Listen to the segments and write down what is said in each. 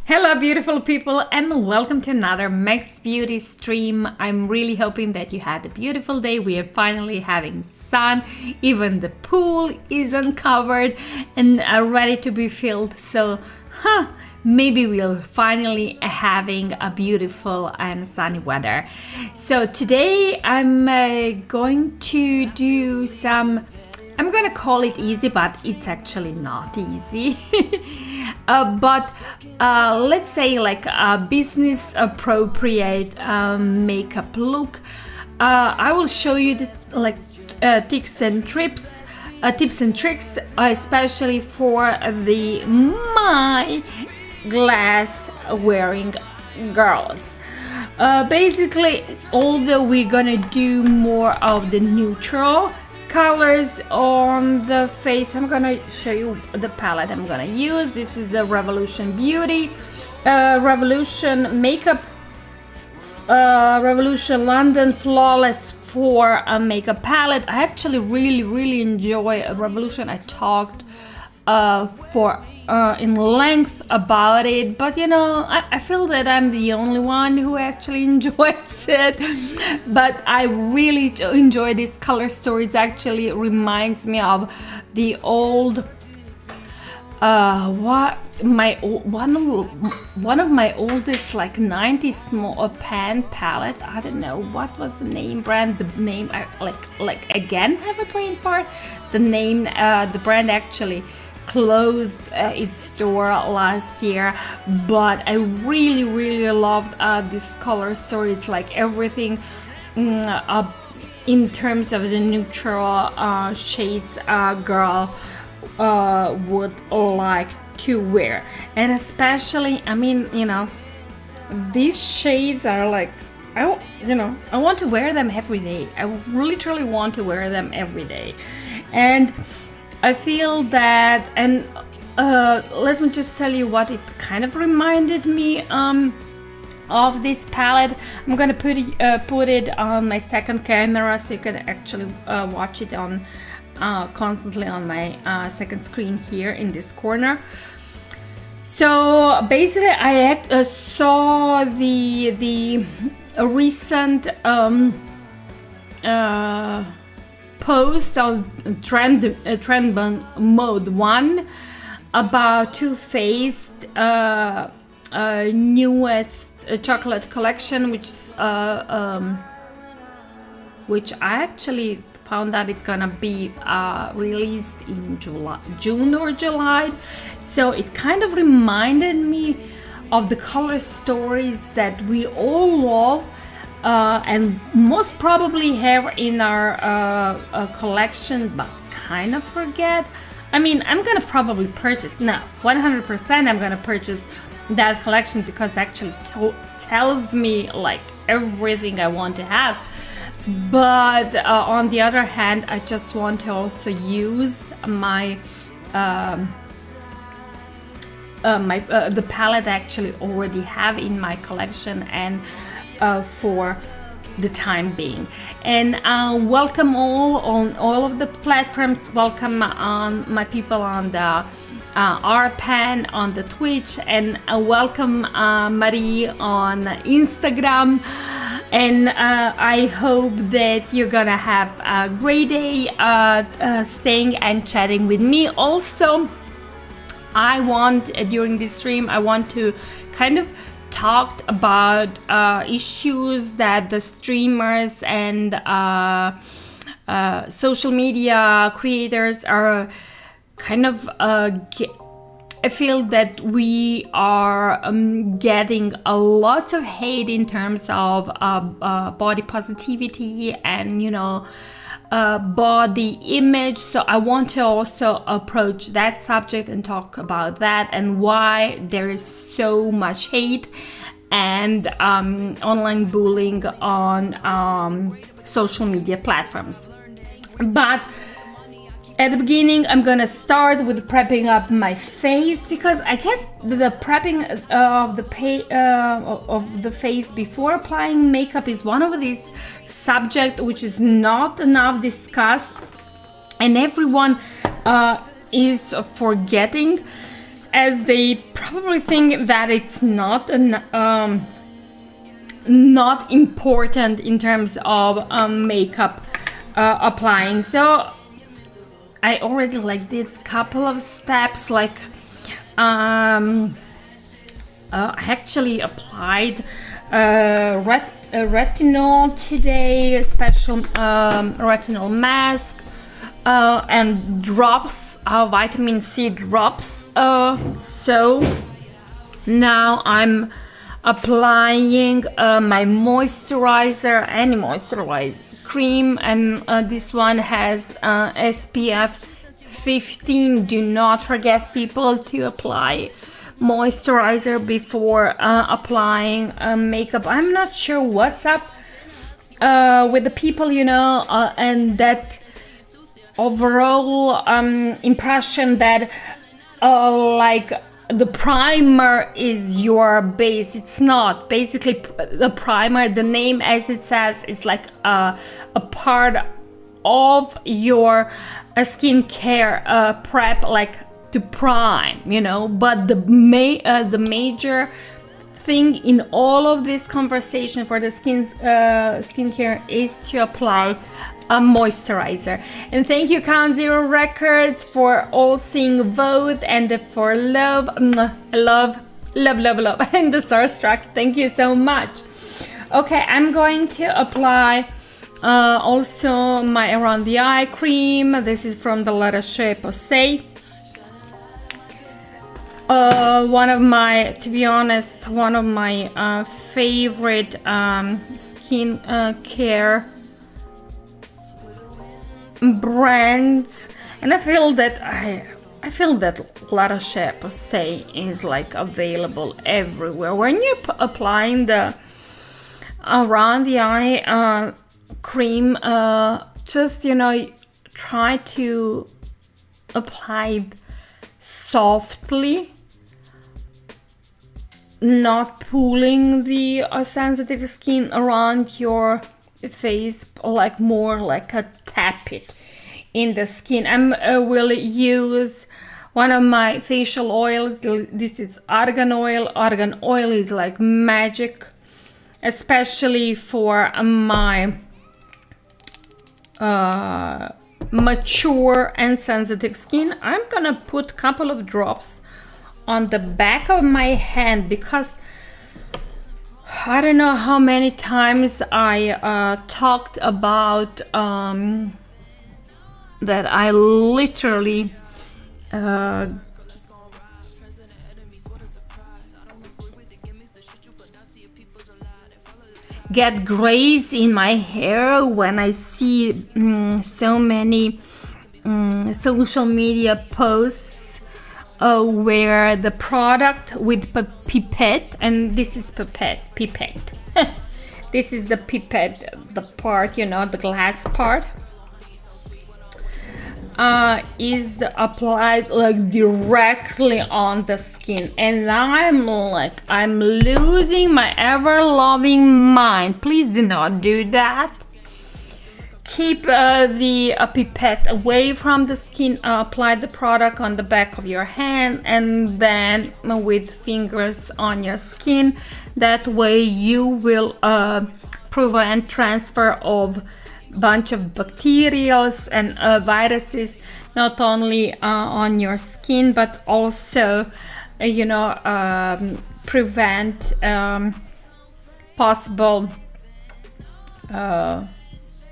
Hello beautiful people and welcome to another Megs beauty stream. I'm really hoping that you had a beautiful day. We are finally having sun, even the pool is uncovered and ready to be filled, so maybe we'll finally having a beautiful and sunny weather. So today I'm going to do some, I'm gonna call it easy, but it's actually not easy. Let's say like a business appropriate makeup look. I will show you the tips and tricks, especially for the my glass wearing girls. Basically, although we're gonna do more of the neutral colors on the face, I'm gonna show you the palette I'm gonna use. This is the Revolution Beauty Revolution Makeup Revolution London Flawless 4 makeup palette. I actually really enjoy Revolution. I talked for in length about it, but you know, I feel that I'm the only one who actually enjoys it. But I really enjoy this color story. It actually reminds me of the old one of my oldest like 90s small pan palette. I don't know what was the brand. The name I like again have a brain fart. The name the brand actually closed its door last year, but I really loved this color story. It's like everything in terms of the neutral shades girl would like to wear. And especially, I mean, you know, these shades are like, I want to wear them every day. I literally want to wear them every day. And I feel that, and let me just tell you what it kind of reminded me of this palette. I'm gonna put it on my second camera so you can actually watch it on constantly on my second screen here in this corner. So basically, I saw the recent post on trend mode 1 about Too Faced newest chocolate collection, which I actually found out it's gonna be released in June or July. So it kind of reminded me of the color stories that we all love and most probably have in our collection, but kind of forget. I mean, I'm gonna probably purchase, no, 100% I'm gonna purchase that collection because it actually tells me like everything I want to have. But on the other hand, I just want to also use my the palette I actually already have in my collection, and for the time being. And welcome all on all of the platforms. Welcome my people on the RPan on the Twitch, and welcome Marie on Instagram. And I hope that you're gonna have a great day staying and chatting with me. Also, during this stream, I want to kind of talk about issues that the streamers and social media creators are kind of I feel that we are getting a lot of hate in terms of body positivity and, you know, body image. So I want to also approach that subject and talk about that and why there is so much hate and online bullying on social media platforms. But at the beginning, I'm gonna start with prepping up my face, because I guess the prepping of the face before applying makeup is one of these subjects which is not enough discussed, and everyone is forgetting, as they probably think that it's not important in terms of makeup applying. So I already did a couple of steps, I actually applied retinol today, a special retinol mask and drops, vitamin C drops. So now I'm applying my moisturizer, any moisturizer cream, and this one has SPF 15. Do not forget, people, to apply moisturizer before applying makeup. I'm not sure what's up with the people, you know, and that overall impression that the primer is your base. It's not. Basically, the primer, the name as it says, it's like a part of your skincare prep, like to prime, you know, but the major thing in all of this conversation for the skincare is to apply a moisturizer. And thank you Count Zero Records for all seeing vote and for love, love, love, love, love, and the Starstruck. Thank you so much. Okay, I'm going to apply also my around the eye cream. This is from the Let Us Shape Posay. One of my, to be honest, one of my favorite skin care brands, and I feel that La Roche-Posay is like available everywhere. When you're applying the around the eye cream, just, you know, try to apply it softly, not pulling the sensitive skin around your face, like more like a tap it in the skin. I will use one of my facial oils. This is argan oil. Argan oil is like magic, especially for my mature and sensitive skin. I'm gonna put a couple of drops on the back of my hand because I don't know how many times I talked about that I literally get grays in my hair when I see so many social media posts where the product with pipette, and this is pipette this is the pipette, the part, you know, the glass part, is applied like directly on the skin, and I'm losing my ever-loving mind. Please do not do that. Keep the pipette away from the skin. Apply the product on the back of your hand and then with fingers on your skin. That way you will prevent transfer of bunch of bacteria and viruses, not only on your skin but also prevent possible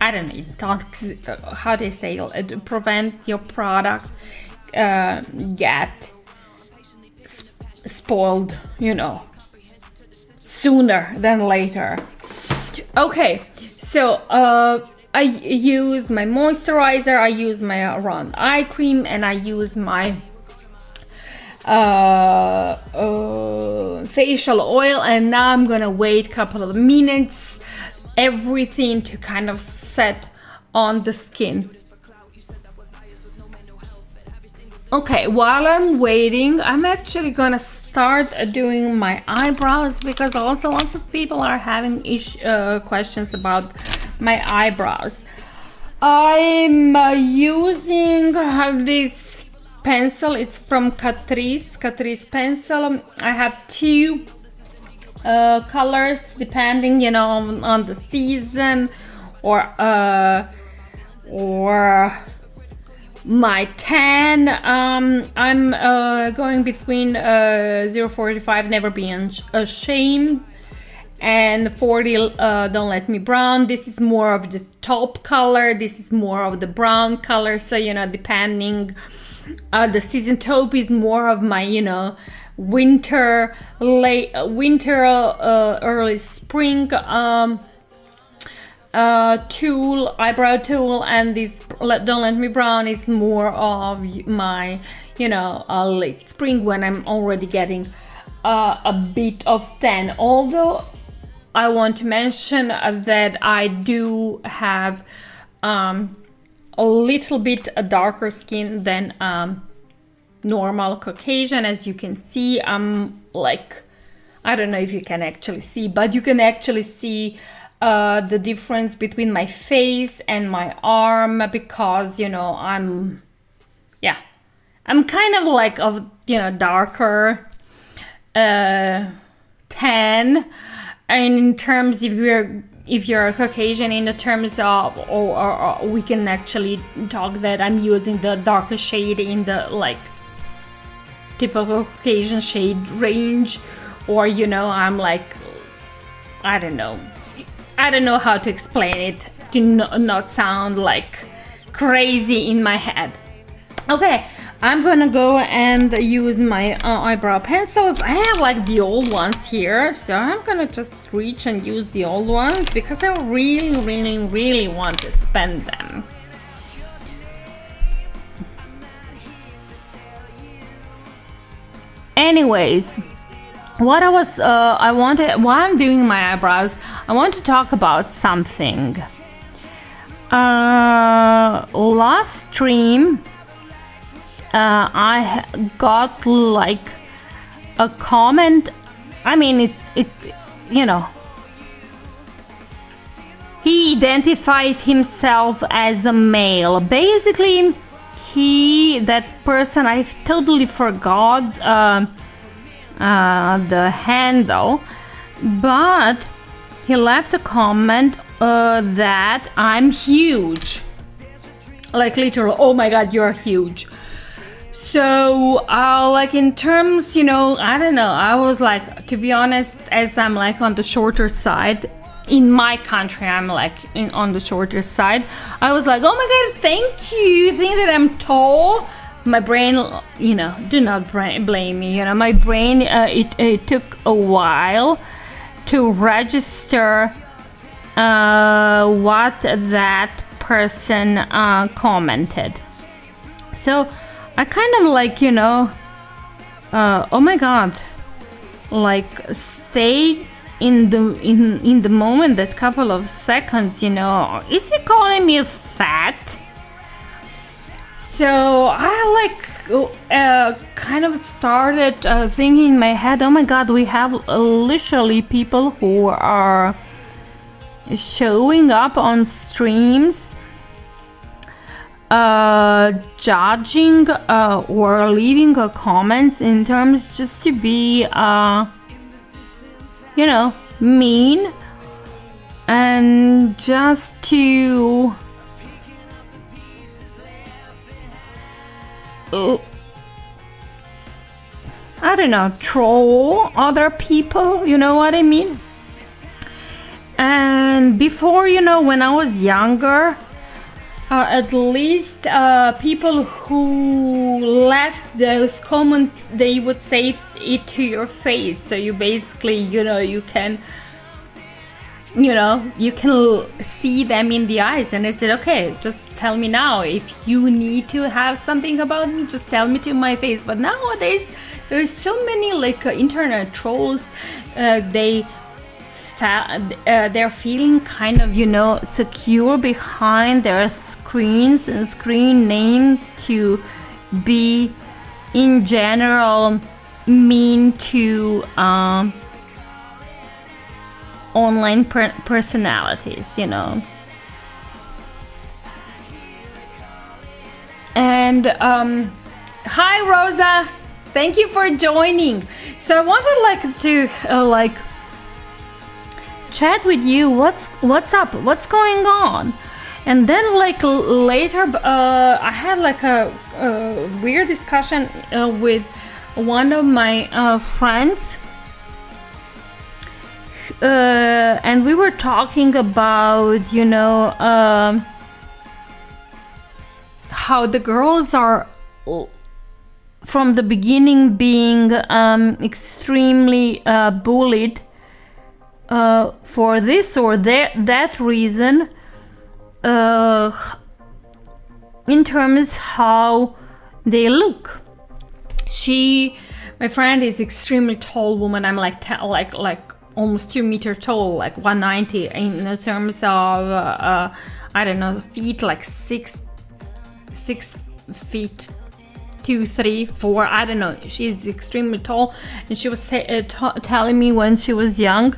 I don't know, how they say, to prevent your product get spoiled, sooner than later. Okay, so I use my moisturizer, I use my around eye cream, and I use my facial oil, and now I'm gonna wait a couple of minutes everything to kind of set on the skin. Okay, while I'm waiting, I'm actually gonna start doing my eyebrows because also lots of people are having questions about my eyebrows. I'm using this pencil. It's from Catrice pencil. I have two colors depending, on the season or my tan. I'm going between 045 Never Be Ashamed and 40 Don't Let Me Brown. This is more of the taupe color, this is more of the brown color, so depending the season. Taupe is more of my winter, early spring tool, eyebrow tool, and this Don't Let Me Brown is more of my late spring when I'm already getting a bit of tan. Although I want to mention that I do have a little bit darker skin than normal Caucasian. As you can see, I'm like, I don't know if you can actually see, but you can actually see the difference between my face and my arm because I'm I'm kind of like of, you know, darker tan, and in terms if you're a Caucasian, in the terms of, or we can actually talk that I'm using the darker shade in the like typical Caucasian shade range, or you know, I'm like, I don't know how to explain it to not sound like crazy in my head. Okay, I'm gonna go and use my eyebrow pencils. I have like the old ones here, so I'm gonna just reach and use the old ones because I really want to spend them. While I'm doing my eyebrows, I want to talk about something. Last stream, I got like a comment. I mean, it you know, he identified himself as a male. Basically, that person, I totally forgot the handle, but he left a comment that I'm huge, like literal, oh my god, you're huge. So like in terms, you know, I don't know, I was like, to be honest, as I'm like on the shorter side in my country, I'm like on the shorter side, I was like, oh my god, thank you, you think that I'm tall? My brain, you know, do not blame me, you know, my brain, it took a while to register what that person commented. So I kind of like, you know, oh my god, like stay in the moment, that couple of seconds, you know, is he calling me fat? So I like kind of started thinking in my head, oh my god, we have literally people who are showing up on streams, judging or leaving a comments in terms just to be you know, mean, and just to I don't know, troll other people, you know what I mean? And before, you know, when I was younger, at least people who left those comments, they would say it to your face. So you basically, you know, you can see them in the eyes. And I said, okay, just tell me now. If you need to have something about me, just tell me to my face. But nowadays, there's so many like internet trolls. They're feeling kind of, you know, secure behind their screens and screen name to be in general mean to online personalities, you know. And hi Rosa, thank you for joining. So I wanted like to like chat with you, what's up, what's going on. And then like later I had like a weird discussion with one of my friends, and we were talking about, you know, how the girls are from the beginning being extremely bullied for this or that reason, in terms how they look. My friend is extremely tall woman. I'm like almost 2 meter tall, like 190 in the terms of I don't know, feet, like 6 feet 2, 3, 4, I don't know. She's extremely tall, and she was telling me when she was young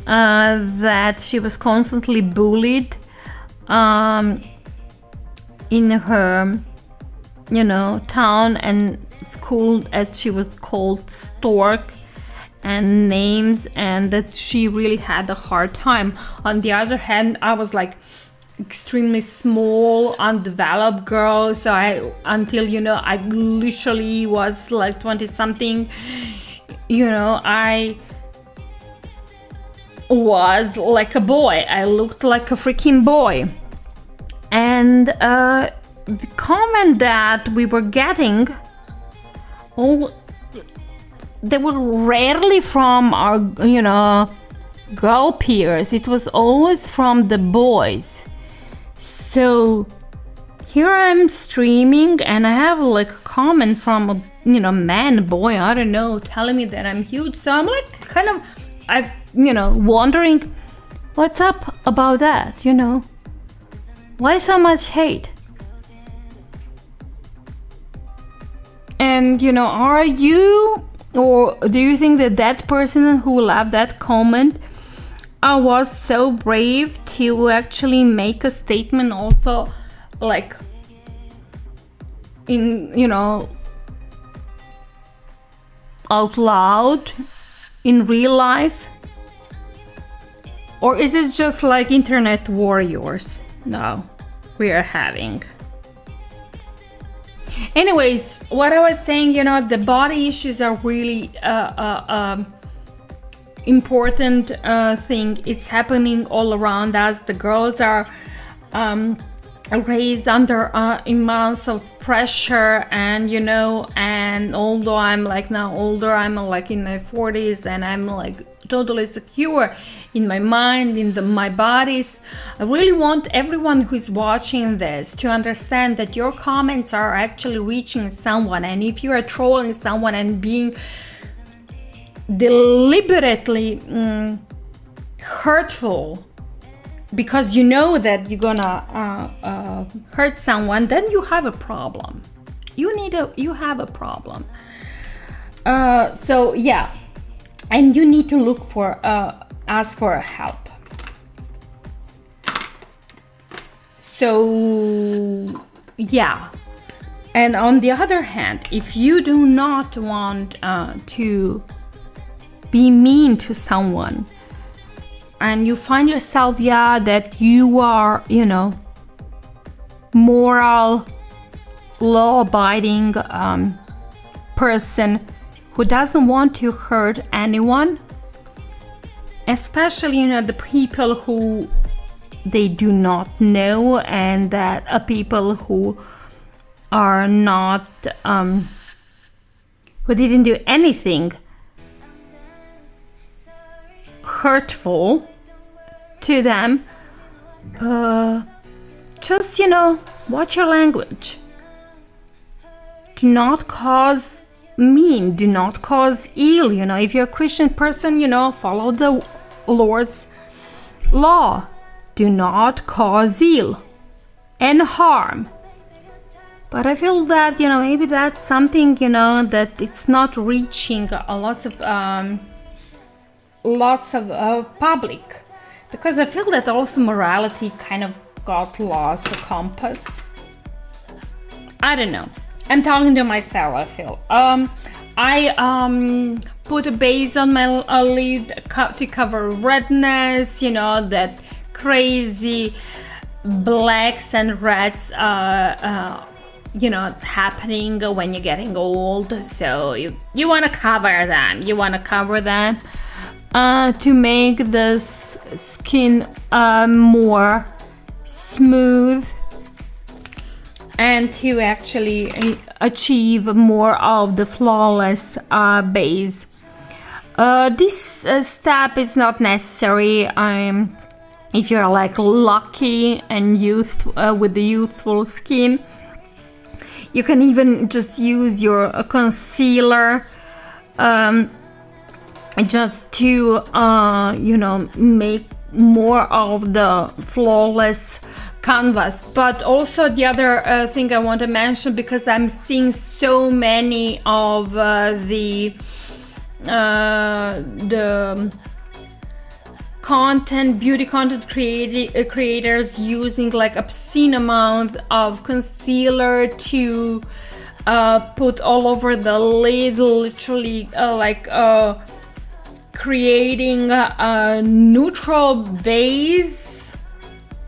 that she was constantly bullied in her you know, town and school, as she was called Stork, and names, and that she really had a hard time. On the other hand, I was like extremely small, undeveloped girl, so until, you know, I literally was like 20 something, you know, I was like a boy. I looked like a freaking boy. And the comment that we were getting, they were rarely from our, you know, girl peers. It was always from the boys. So here I'm streaming and I have like a comment from a, you know, man, boy, I don't know, telling me that I'm huge. So I'm like kind of, you know, wondering what's up about that, you know? Why so much hate? And, you know, are you, or do you think that that person who left that comment was so brave to actually make a statement also, like, in, you know, out loud in real life? Or is it just like internet warriors now we are having? Anyways, what I was saying, you know, the body issues are really important thing. It's happening all around us. The girls are raised under immense of pressure, and, you know, and although I'm like now older, I'm like in my 40s, and I'm like totally secure in my mind, in my bodies. I really want everyone who's watching this to understand that your comments are actually reaching someone, and if you are trolling someone and being deliberately hurtful because you know that you're gonna hurt someone, then you have a problem. You have a problem. So yeah, and you need to look for ask for help. So yeah, and on the other hand, if you do not want to be mean to someone, and you find yourself, that you are, you know, moral, law-abiding person who doesn't want to hurt anyone, especially, you know, the people who they do not know, and that are people who are not, who didn't do anything hurtful to them, just, you know, watch your language. Do not cause do not cause ill, you know. If you're a Christian person, you know, follow the Lord's law. Do not cause ill and harm. But I feel that, you know, maybe that's something, you know, that it's not reaching lots of public, because I feel that also morality kind of got lost, the compass. I don't know. I'm talking to myself, I feel. I put a base on my lid to cover redness, you know, that crazy blacks and reds, you know, happening when you're getting old. So you want to cover them. You want to cover them to make the skin more smooth, and to actually achieve more of the flawless base. This step is not necessary if you're like lucky and with the youthful skin. You can even just use your concealer just to you know, make more of the flawless canvas. But also the other thing I want to mention, because I'm seeing so many of the beauty content creators using like obscene amount of concealer to put all over the lid, literally creating a neutral base,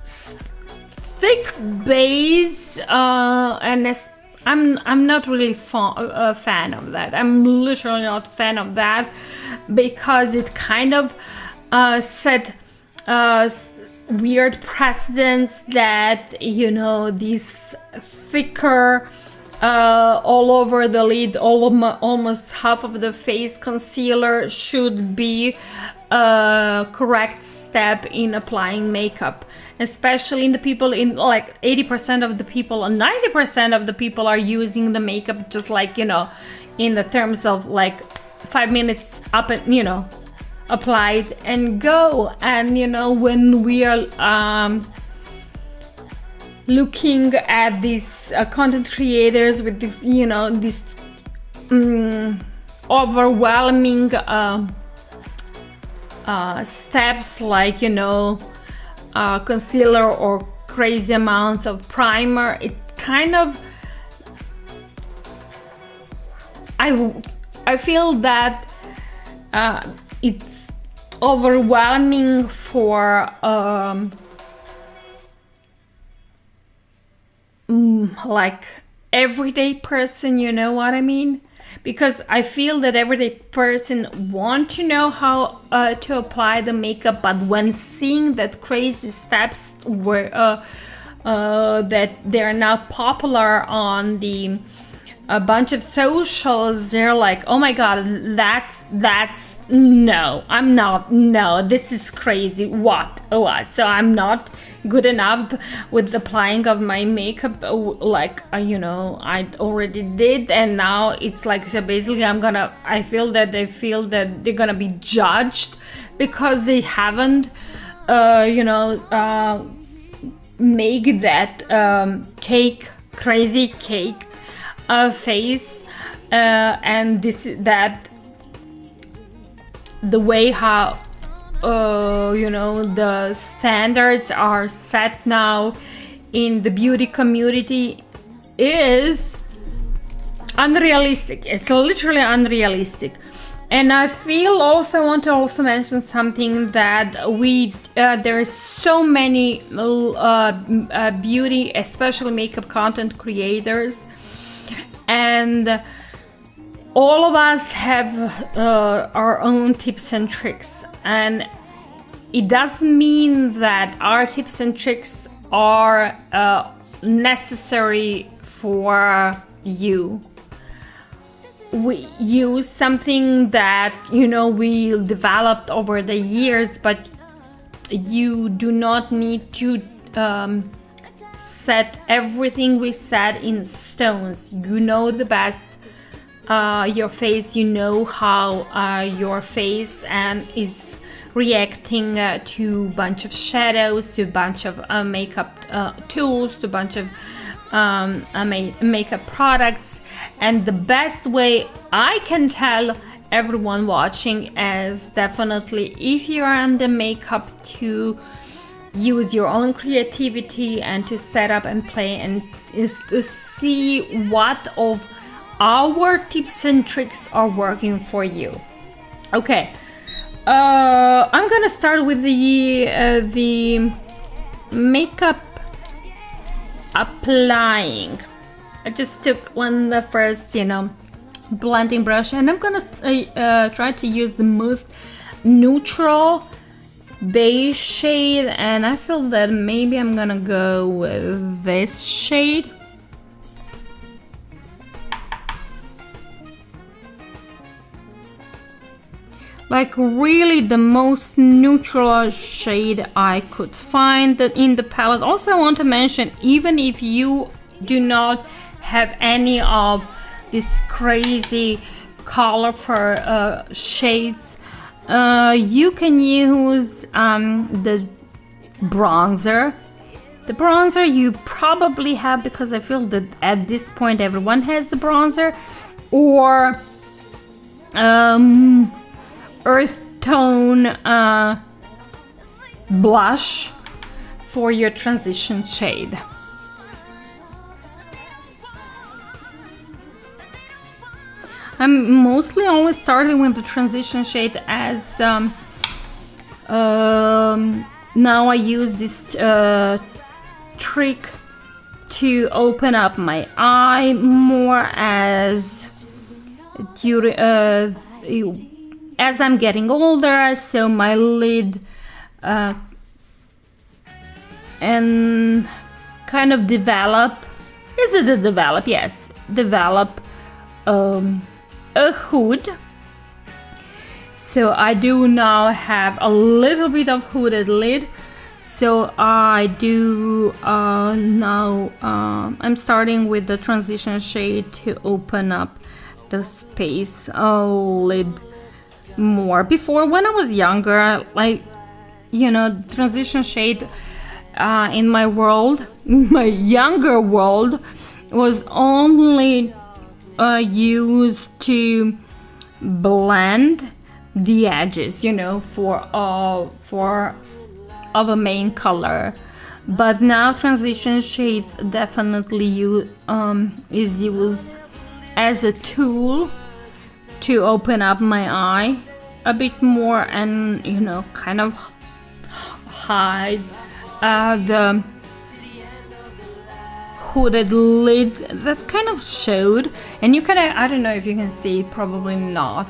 thick base, and I'm not really a fan of that. I'm literally not a fan of that, because it kind of set weird precedents that, you know, these thicker all over the lid, almost half of the face concealer should be a correct step in applying makeup, especially in the people, in like 80% of the people and 90% of the people are using the makeup just like, you know, in the terms of like 5 minutes up and, you know, applied and go. And you know, when we are looking at these content creators with this, you know, this overwhelming steps, like, you know, concealer or crazy amounts of primer, it kind of, I feel that it's overwhelming for like everyday person, you know what I mean? Because I feel that everyday person want to know how to apply the makeup, but when seeing that crazy steps were that they're now popular on a bunch of socials, they're like, oh my god, that's no, I'm not, no, this is crazy, what, so I'm not good enough with the applying of my makeup, like, you know, I already did, and now it's like, so basically I feel that they're gonna be judged because they haven't you know, make that crazy cake face, and that the way how you know, the standards are set now in the beauty community is unrealistic. It's literally unrealistic. And I feel also, I want to also mention something, that there's so many beauty, especially makeup content creators, and all of us have our own tips and tricks, and it doesn't mean that our tips and tricks are necessary for you. We use something that, you know, we developed over the years, but you do not need to set everything we said in stones. You know the best your face, you know how your face and is reacting to a bunch of shadows, to a bunch of makeup tools, to a bunch of makeup products. And the best way I can tell everyone watching is definitely, if you're under makeup, to use your own creativity and to set up and play, and is to see what of our tips and tricks are working for you. Okay, I'm gonna start with the makeup applying. I just took the first, you know, blending brush, and I'm gonna try to use the most neutral beige shade, and I feel that maybe I'm gonna go with this shade. Like really the most neutral shade I could find in the palette. Also, I want to mention, even if you do not have any of these crazy colorful shades, you can use the bronzer. The bronzer you probably have, because I feel that at this point everyone has the bronzer, or earth tone blush for your transition shade. I'm mostly always starting with the transition shade, as now I use this trick to open up my eye more as I'm getting older, so my lid and kind of develop. Is it a develop? Yes, develop a hood. So I do now have a little bit of hooded lid. So I do now I'm starting with the transition shade to open up the space lid more. Before, when I was younger, like, you know, transition shade in my world, my younger world, was only used to blend the edges, you know, for of a main color. But now transition shades definitely is used as a tool to open up my eye a bit more and, you know, kind of hide the hooded lid that kind of showed. And you can, I don't know if you can see it, probably not,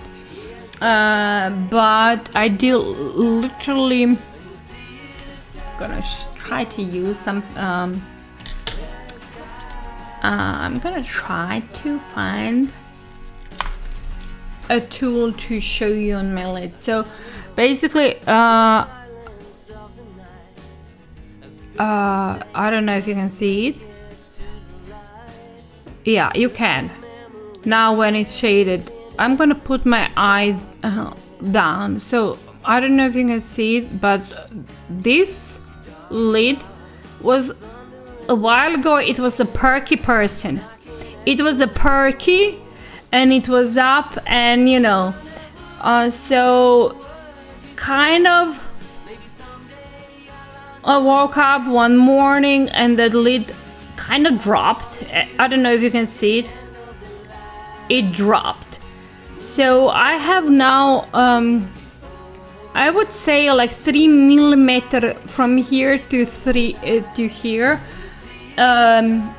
but I do literally gonna try to use some I'm gonna try to find a tool to show you on my lid. So basically I don't know if you can see it. Yeah, you can. Now when it's shaded, I'm gonna put my eye down. So I don't know if you can see it, but this lid was, a while ago, it was a perky person. It was a perky and it was up, and you know, so kind of I woke up one morning and that lid kind of dropped. I don't know if you can see it. It dropped. So I have now I would say like 3 millimeter from here to here, a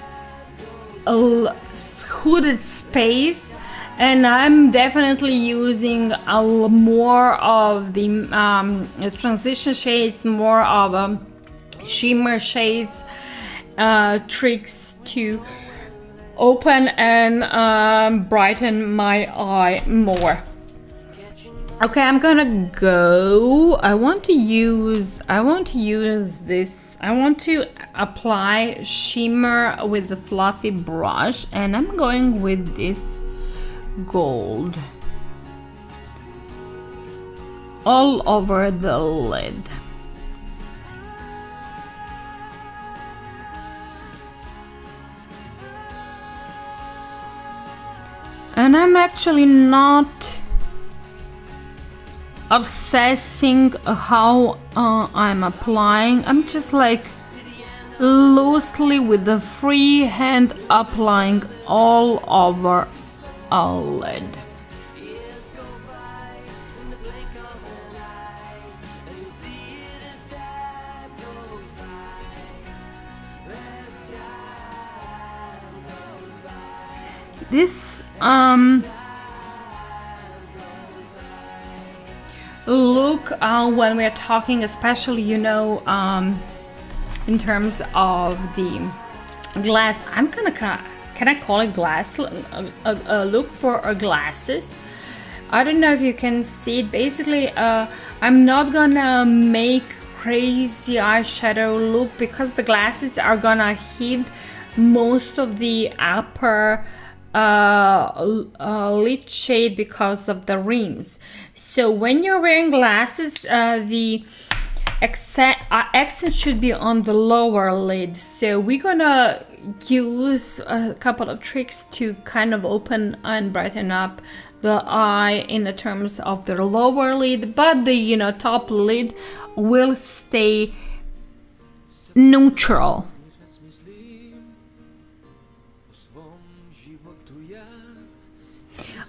hooded space, and I'm definitely using more of the transition shades, more of shimmer shades, tricks to open and brighten my eye more. Okay, I'm gonna go. I want to use this. I want to apply shimmer with the fluffy brush, and I'm going with this gold all over the lid. And I'm actually not obsessing how I'm applying. I'm just like loosely with the free hand applying all over a lid. This look, when we're talking, especially, you know, in terms of the glass, I'm gonna, can I call it glass, a look for glasses? I don't know if you can see it. Basically, I'm not gonna make crazy eyeshadow look because the glasses are gonna hide most of the upper lid shade because of the rims. So when you're wearing glasses, the accent should be on the lower lid. So we're gonna use a couple of tricks to kind of open and brighten up the eye in the terms of the lower lid, but the, you know, top lid will stay neutral.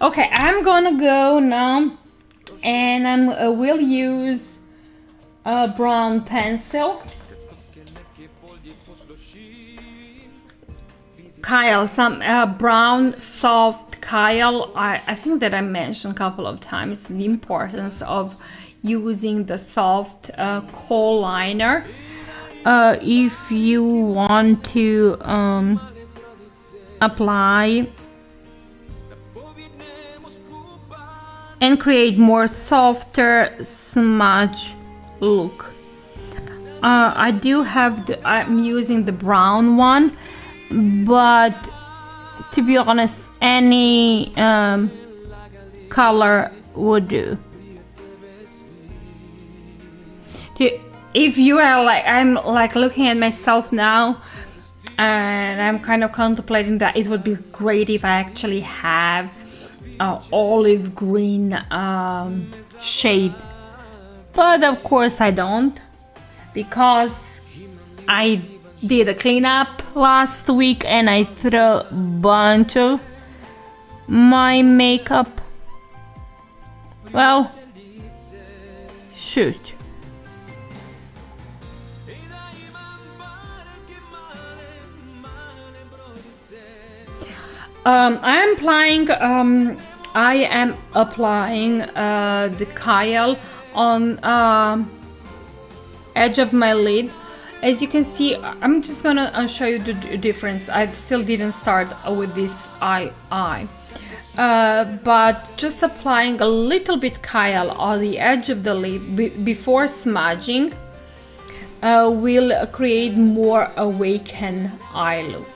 Okay, I'm gonna go now and I will use a brown pencil. Kyle, some brown soft Kyle. I think that I mentioned a couple of times the importance of using the soft kohl liner if you want to apply and create more softer smudge look. I do have I'm using the brown one, but to be honest, any color would do. If you are like, I'm like looking at myself now and I'm kind of contemplating that it would be great if I actually have olive green shade, but of course I don't, because I did a cleanup last week and I threw a bunch of my makeup. Well, shoot. I am applying the Kyle on edge of my lid. As you can see, I'm just gonna show you the difference. I still didn't start with this eye. But just applying a little bit Kyle on the edge of the lid before smudging will create more awakened eye look.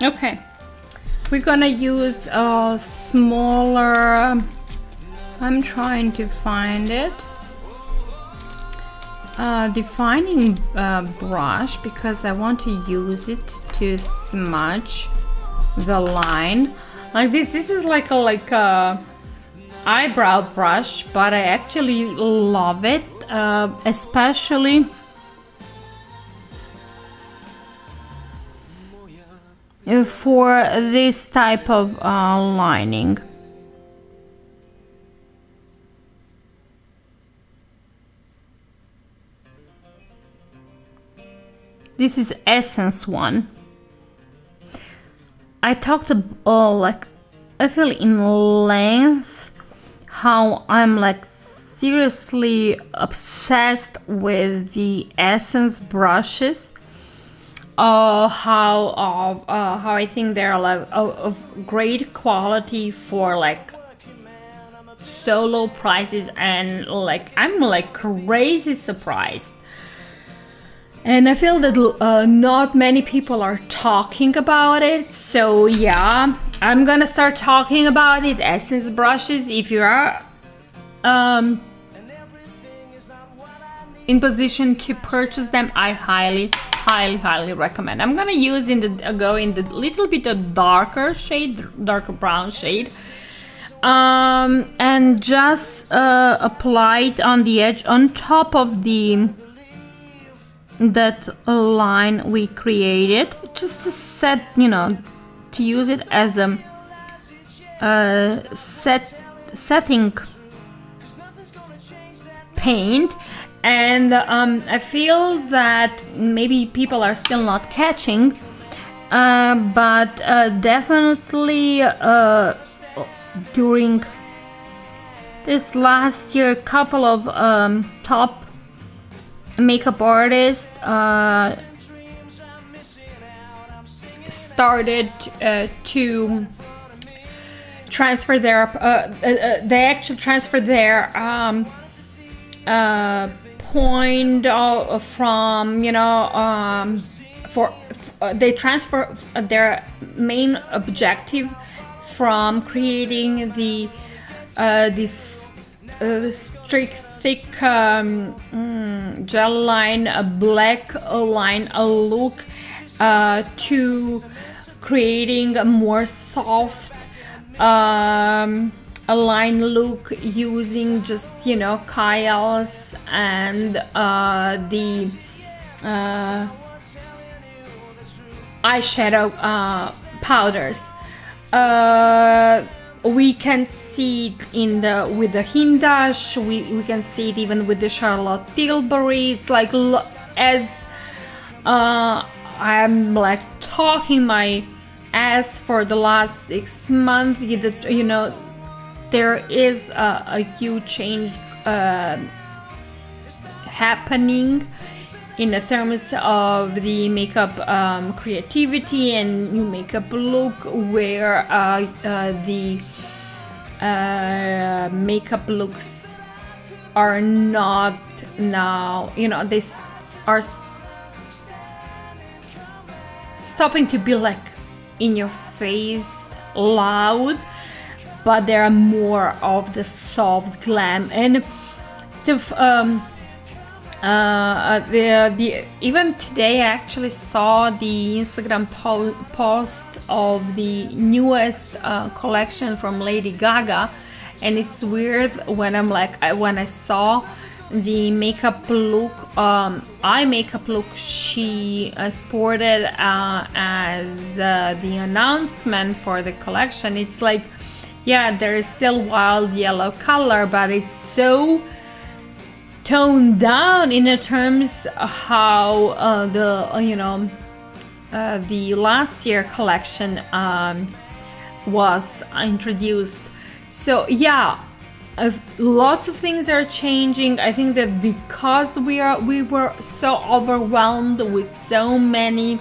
Okay, we're gonna use a smaller, I'm trying to find it, defining brush, because I want to use it to smudge the line. Like this is like a eyebrow brush, but I actually love it, especially for this type of lining. This is Essence one. I talked like, I feel in length how I'm like seriously obsessed with the Essence brushes. How I think they're like of great quality for like so low prices, and like I'm like crazy surprised. And I feel that not many people are talking about it, so yeah, I'm gonna start talking about it. Essence brushes, if you are in position to purchase them, I highly recommend. I'm gonna use go in the little bit of darker brown shade, and just apply it on the edge on top of that line we created, just to set, you know, to use it as a setting paint. And I feel that maybe people are still not catching, but definitely during this last year, couple of top makeup artist started to transfer their they actually transferred their point from, you know, they transfer their main objective from creating the this strict thick gel line, a black line, a look, to creating a more soft a line look using just, you know, Kyle's and the eyeshadow powders. We can see it in the with the Hindash. We can see it even with the Charlotte Tilbury. It's like as I'm like talking my ass for the last 6 months. You know, there is a huge change happening in the terms of the makeup creativity and new makeup look, where the makeup looks are not now, you know, they are stopping to be like in your face, loud, but there are more of the soft glam. And even today I actually saw the Instagram post of the newest collection from Lady Gaga, and it's weird when I'm like when I saw the makeup look, eye makeup look she sported as the announcement for the collection. It's like, yeah, there is still wild yellow color, but it's so toned down in the terms of how the last year collection was introduced. So yeah, lots of things are changing. I think that because we were so overwhelmed with so many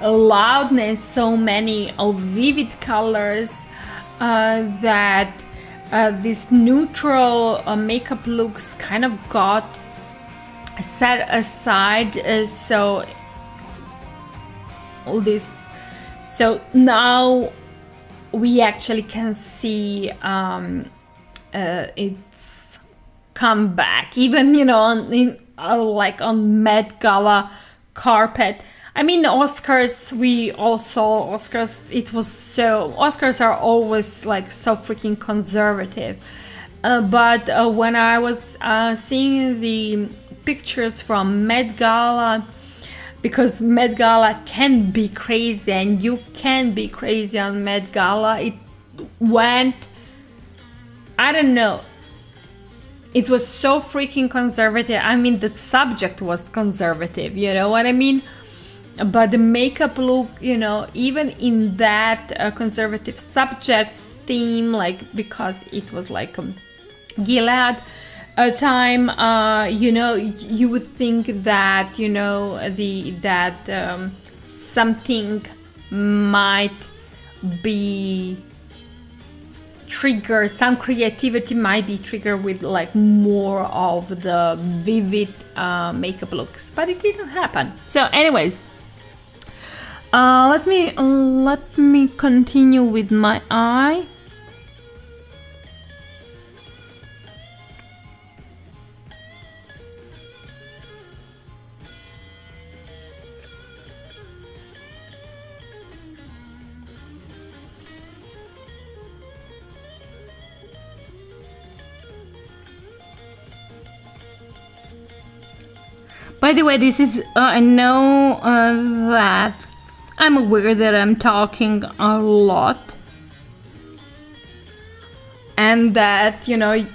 loudness, so many vivid colors, that this neutral makeup looks kind of got set aside. So now we actually can see it's come back, even, you know, like on Met Gala carpet. I mean, Oscars, we all saw Oscars. Oscars are always like so freaking conservative. But when I was seeing the pictures from Met Gala, because Met Gala can be crazy and you can be crazy on Met Gala, it went, I don't know, it was so freaking conservative. I mean, the subject was conservative, you know what I mean? But the makeup look, you know, even in that conservative subject theme, like, because it was like Gilead time, you know, you would think that, you know, something might be triggered, some creativity might be triggered with like more of the vivid makeup looks, but it didn't happen. So anyways, let me continue with my eye. By the way, this is, I know that I'm aware that I'm talking a lot and that, you know,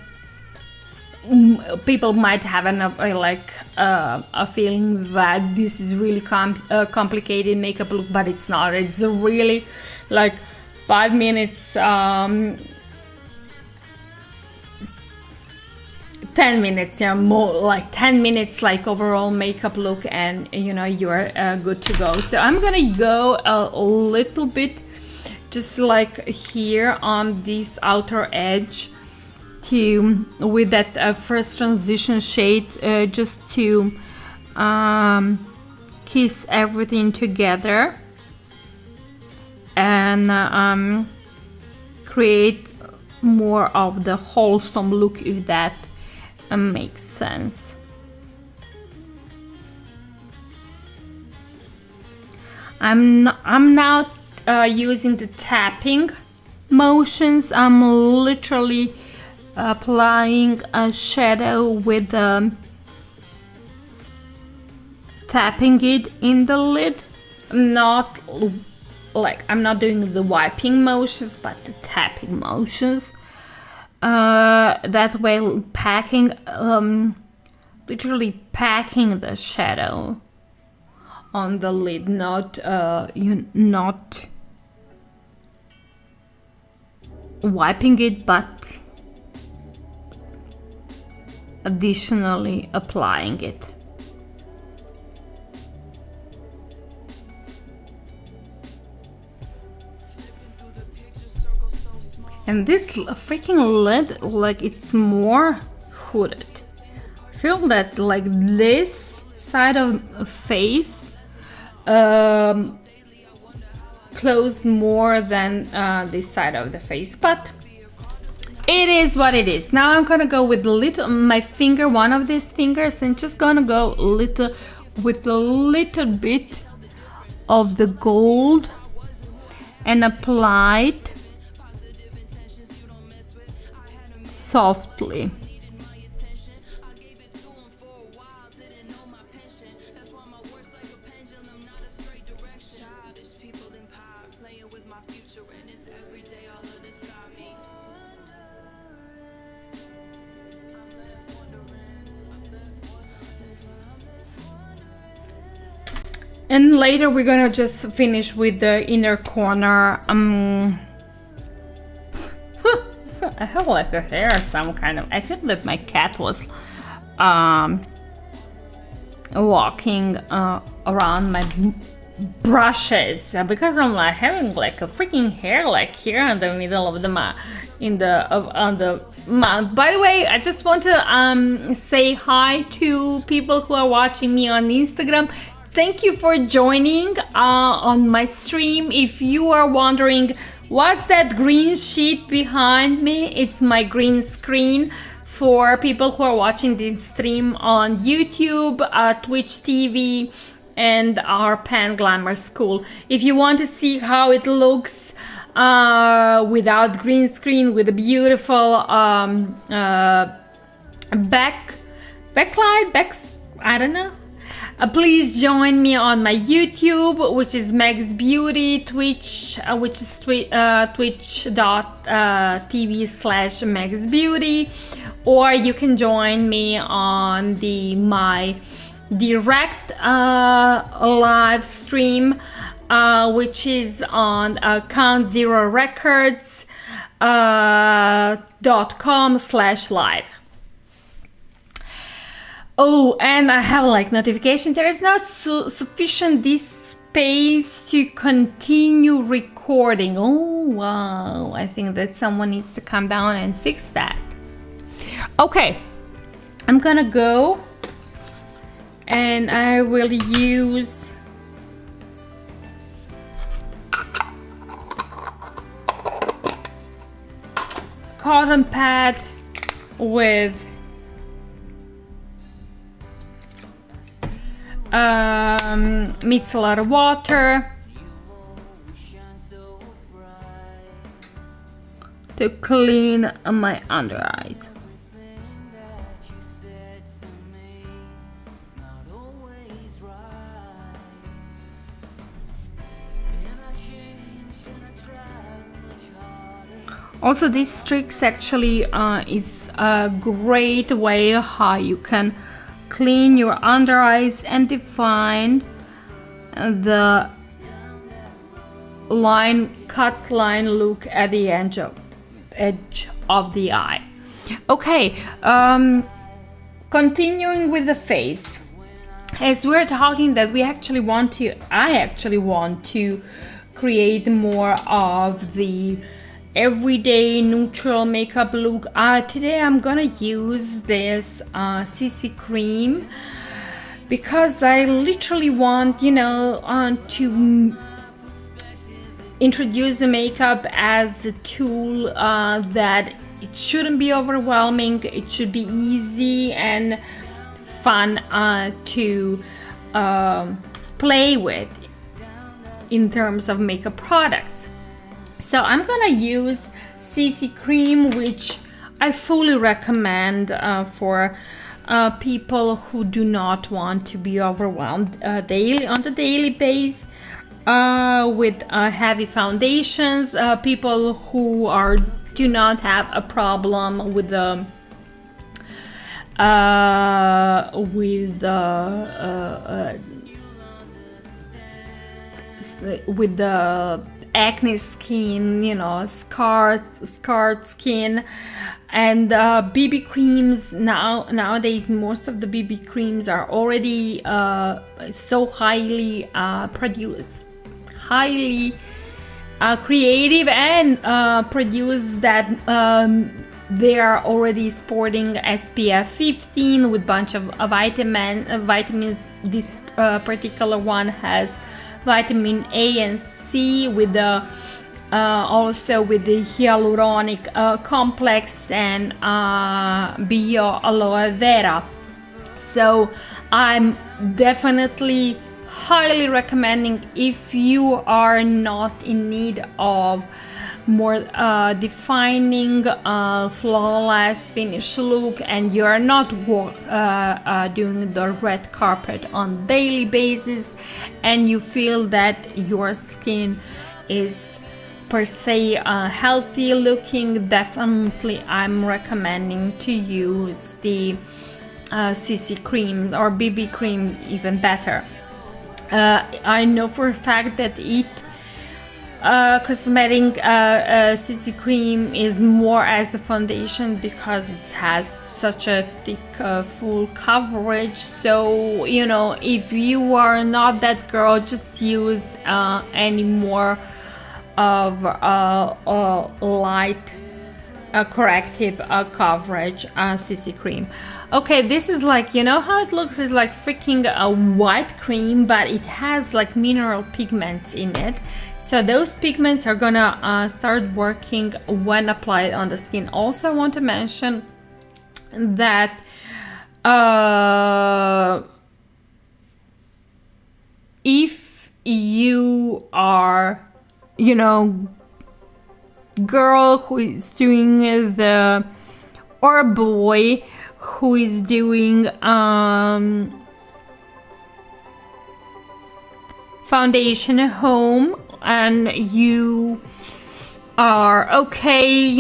people might have a feeling that this is really complicated makeup look, but it's not. It's really like 5 minutes 10 minutes, yeah, more like 10 minutes, like overall makeup look, and you know, you're good to go. So I'm gonna go a little bit just like here on this outer edge to with that first transition shade, just to kiss everything together and create more of the wholesome look, if that makes sense. I'm now using the tapping motions. I'm literally applying a shadow with tapping it in the lid. Not like, I'm not doing the wiping motions, but the tapping motions. That way, packing, literally packing the shadow on the lid, not not wiping it, but additionally applying it. And this freaking lid, like, it's more hooded. I feel that like this side of face closed more than this side of the face, but it is what it is. Now I'm gonna go with my finger, one of these fingers, and just gonna go with a little bit of the gold and apply it softly. And later we're gonna just finish with the inner corner. I have like a hair, some kind of. I feel that my cat was walking around my brushes, because I'm like having like a freaking hair like here in the middle of the on the mouth. By the way, I just want to say hi to people who are watching me on Instagram. Thank you for joining on my stream. If you are wondering what's that green sheet behind me, it's my green screen for people who are watching this stream on YouTube, Twitch TV, and our Pan Glamour School. If you want to see how it looks without green screen, with a beautiful backlight, I don't know. Please join me on my YouTube, which is Megs Beauty, Twitch, which is twitch.tv/Megs Beauty, or you can join me on my direct live stream, which is on countzerorecords.com/live. Oh, and I have like notification. There is not sufficient this space to continue recording. Oh, wow. I think that someone needs to come down and fix that. Okay. I'm gonna go and I will use cotton pad with micellar water to clean my under eyes. Also, this tricks actually is a great way how you can clean your under eyes and define the cut line look at the edge of the eye. Okay, continuing with the face. As we're talking that I actually want to create more of the everyday neutral makeup look. Today I'm gonna use this CC cream because I literally want, to introduce the makeup as a tool that it shouldn't be overwhelming. It should be easy and fun to play with in terms of makeup products. So I'm gonna use CC cream, which I fully recommend for people who do not want to be overwhelmed on the daily basis with heavy foundations. People who do not have a problem with the acne skin, scarred skin, and BB creams. Nowadays most of the BB creams are already so highly produced, highly creative, and produced that they are already sporting SPF 15 with bunch of vitamins. This particular one has vitamin A and C with the also with the hyaluronic complex and bio aloe vera. So I'm definitely highly recommending, if you are not in need of more defining flawless finish look, and you are not doing the red carpet on daily basis, and you feel that your skin is per se healthy looking, definitely I'm recommending to use the CC cream or BB cream, even better. I know for a fact that cosmetic CC cream is more as a foundation because it has such a thick full coverage. So if you are not that girl, just use any more of light corrective coverage CC cream. Okay, this is like, how it looks is like freaking a white cream, but it has like mineral pigments in it. So those pigments are gonna start working when applied on the skin. Also, I want to mention that if you are, girl who is doing or boy who is doing foundation at home, and you are okay,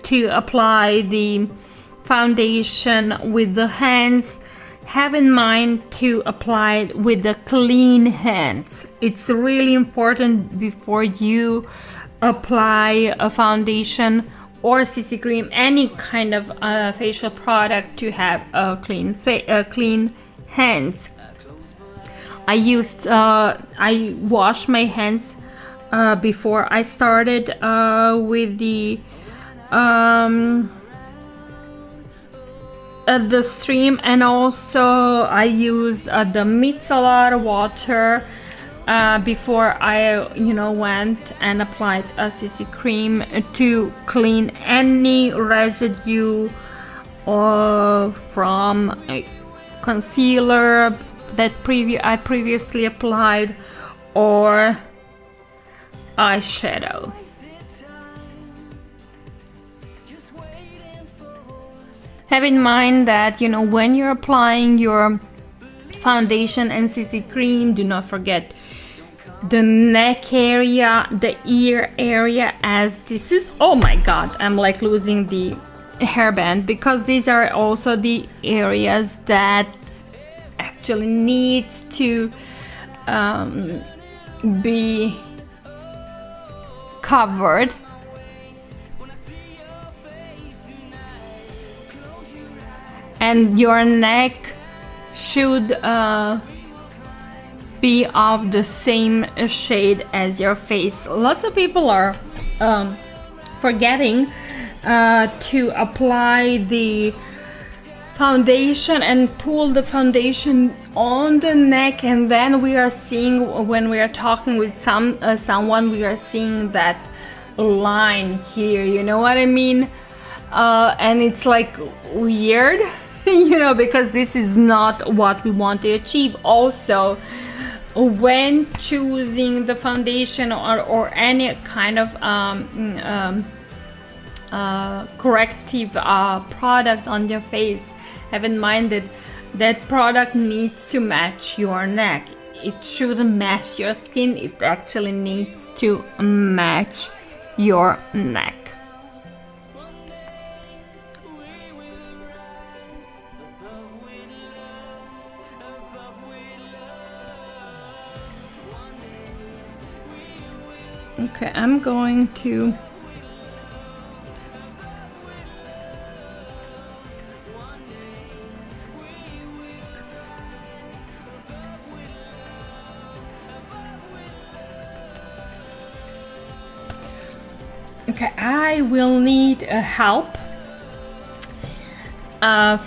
to apply the foundation with the hands, have in mind to apply it with the clean hands. It's really important before you apply a foundation or CC cream, any kind of facial product, to have clean hands. I washed my hands before I started with the stream, and also I used the micellar water before I went and applied a CC cream to clean any residue from a concealer that I previously applied, or eyeshadow. Have in mind that when you're applying your foundation and CC cream, do not forget the neck area, the ear area, as this is, oh my god, I'm like losing the hairband, because these are also the areas that actually needs to be covered. and your neck should be of the same shade as your face. Lots of people are forgetting to apply the foundation and pull the foundation on the neck, and then we are seeing, when we are talking with someone, we are seeing that line here, you know what I mean? And it's like weird, you know, because this is not what we want to achieve. Also, when choosing the foundation or any kind of corrective product on your face, have in mind that that product needs to match your neck. It shouldn't match your skin, it actually needs to match your neck. Okay, I'm going to I will need help I'm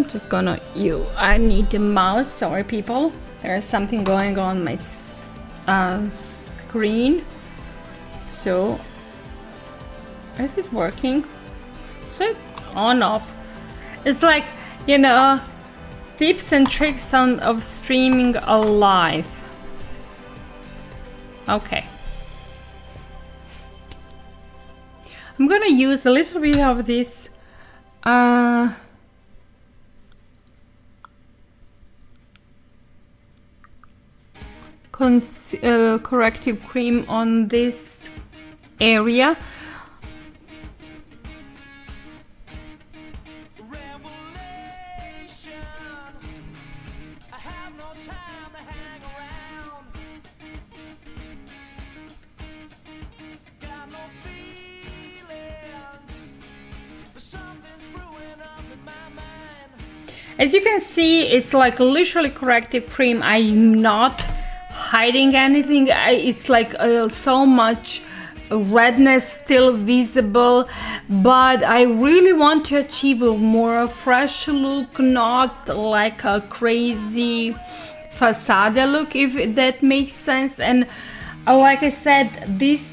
just gonna I need the mouse. Sorry people, there's something going on my screen. So is it working? Is it on off? It's like, you know, tips and tricks of streaming live. Okay, I'm gonna use a little bit of this corrective cream on this area. As you can see, it's like literally corrective cream. I'm not hiding anything. It's like so much redness still visible, but I really want to achieve a more fresh look, not like a crazy facade look, if that makes sense. And like I said, this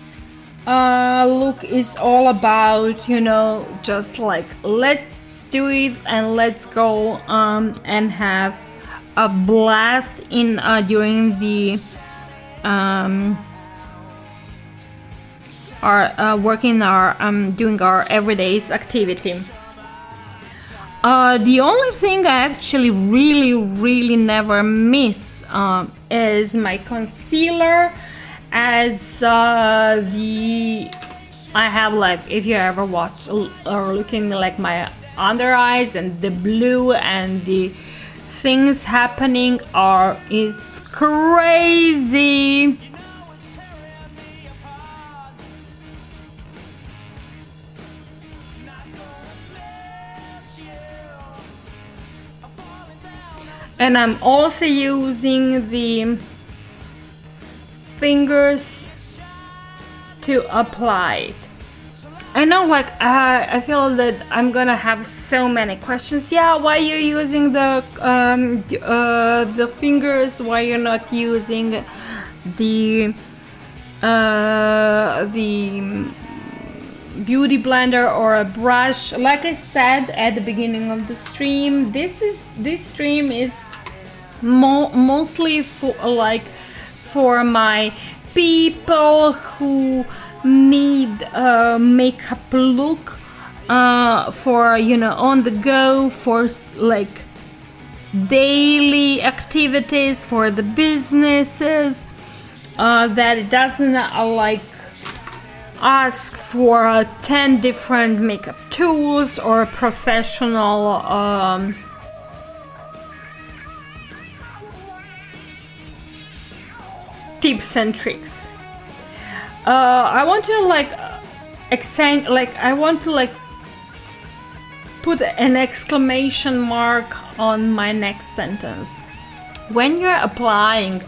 look is all about, you know, just like let's do it and let's go and have a blast in during the doing our everyday's activity. The only thing I actually really never miss is my concealer, as I have, like, if you ever watch or looking like my under eyes and the blue and the things happening is crazy. And I'm also using the fingers to apply it. I know, like, I feel that I'm gonna have so many questions. Yeah, why are you using the fingers? Why you're not using the beauty blender or a brush? Like I said at the beginning of the stream, this stream is mostly for my people who need a makeup look for, you know, on the go, for like daily activities, for the businesses that it doesn't like ask for 10 different makeup tools or professional tips and tricks. I want to put an exclamation mark on my next sentence. When you're applying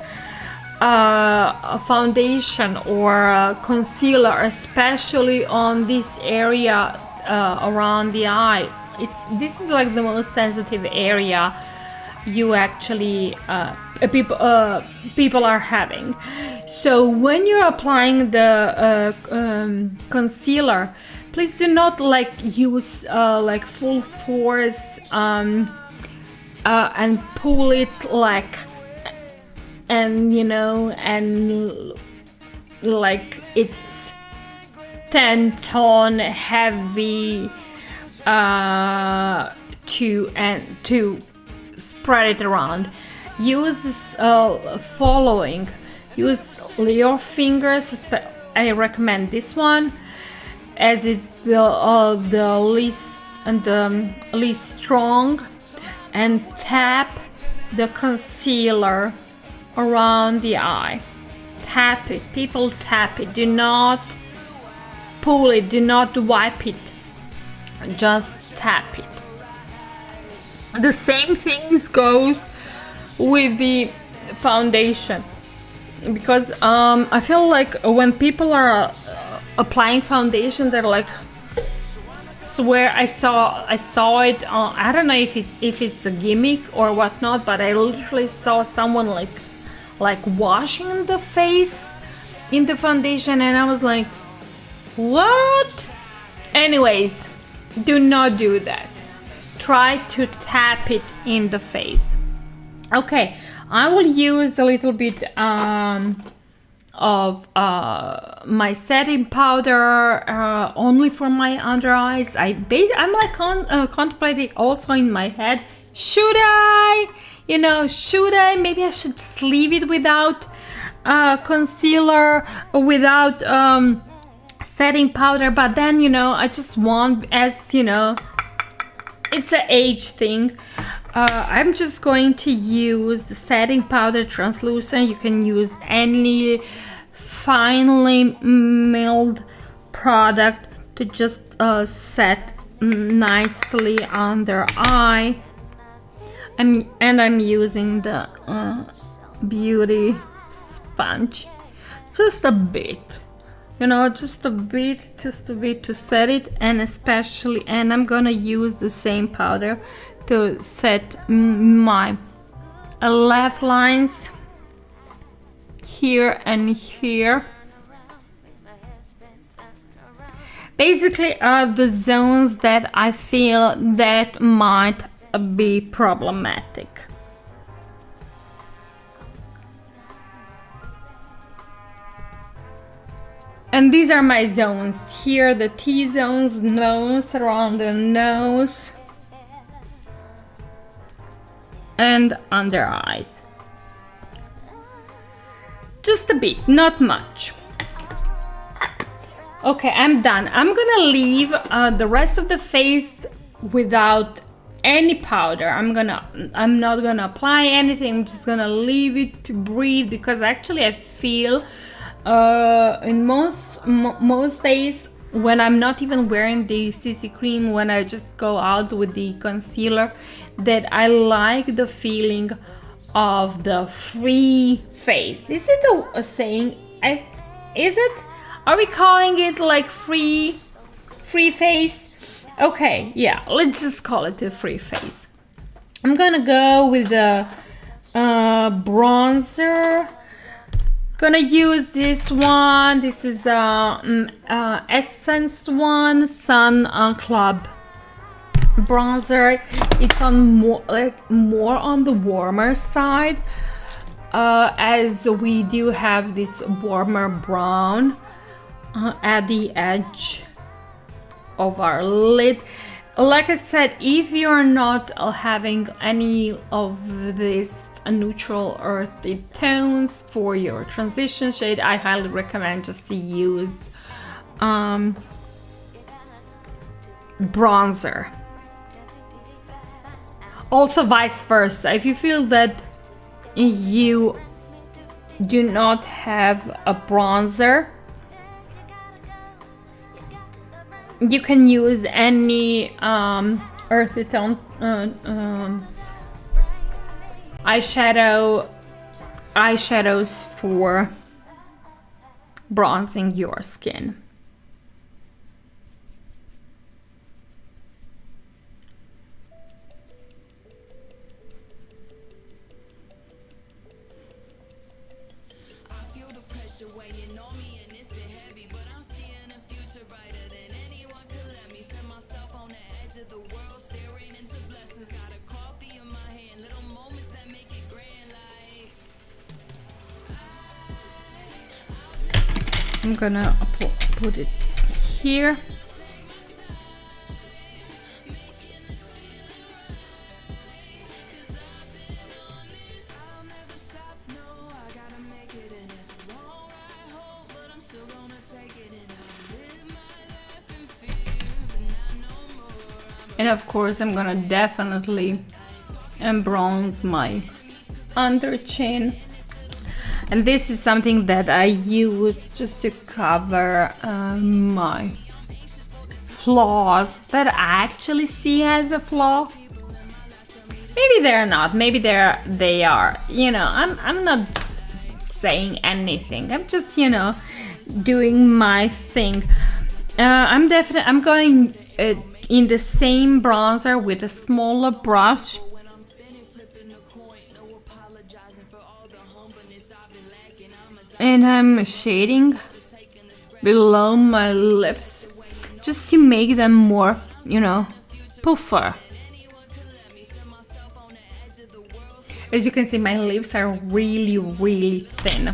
a foundation or a concealer, especially on this area around the eye, this is like the most sensitive area you actually people are having. So when you're applying the concealer, please do not like use like full force and pull it like, and you know, and like it's 10-tone heavy to spread it around. Use following. Use your fingers. I recommend this one, as it's the least strong, and tap the concealer around the eye. Tap it. People tap it. Do not pull it. Do not wipe it. Just tap it. The same things goes with the foundation, because I feel like when people are applying foundation, they're like, swear I saw it. I don't know if it's a gimmick or whatnot, but I literally saw someone like washing the face in the foundation, and I was like, what? Anyways, do not do that. Try to tap it in the face. Okay, I will use a little bit of my setting powder only for my under eyes. I'm like contemplating also in my head, should I? You know, should I? Maybe I should just leave it without concealer, without setting powder. But then, you know, I just want, as you know, it's an age thing. I'm just going to use the setting powder translucent. You can use any finely milled product to just set nicely under eye. I'm using the beauty sponge, just a bit, you know, just a bit to set it, and I'm gonna use the same powder to set my laugh lines here and here. Basically the zones that I feel that might be problematic. And these are my zones here, the T-zones, nose, around the nose, and under eyes. Just a bit, not much. Okay, I'm done. I'm gonna leave the rest of the face without any powder. I'm not gonna apply anything. I'm just gonna leave it to breathe, because actually I feel in most days when I'm not even wearing the CC cream, when I just go out with the concealer, that I like the feeling of the free face. Is it a saying? Is it? Are we calling it like free face? Okay, yeah, let's just call it a free face. I'm gonna go with the bronzer. Gonna use this one. This is Essence one, Sun Club bronzer. It's on more on the warmer side, as we do have this warmer brown at the edge of our lid. Like I said, if you're not having any of these neutral earthy tones for your transition shade, I highly recommend just to use bronzer. Also vice versa, if you feel that you do not have a bronzer, you can use any earthy tone eyeshadows for bronzing your skin. I'm gonna put it here. And of course I'm gonna definitely bronze my under chin. And this is something that I use just to cover my flaws that I actually see as a flaw. Maybe they're not, maybe they are. You know, I'm not saying anything. I'm just, you know, doing my thing. I'm going in the same bronzer with a smaller brush. And I'm shading below my lips just to make them more, you know, puffer. As you can see, my lips are really, really thin.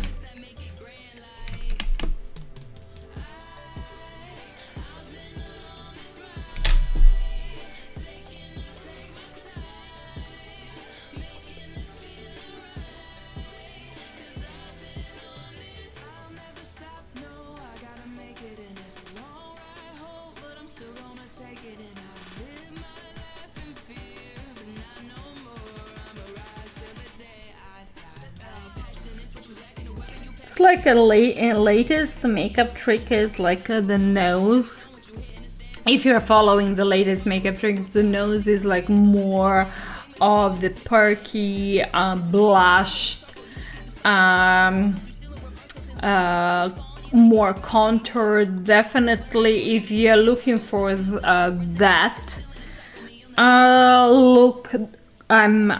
Like a latest makeup trick is like the nose. If you're following the latest makeup tricks, the nose is like more of the perky, blushed, more contoured. Definitely, if you're looking for that look, I'm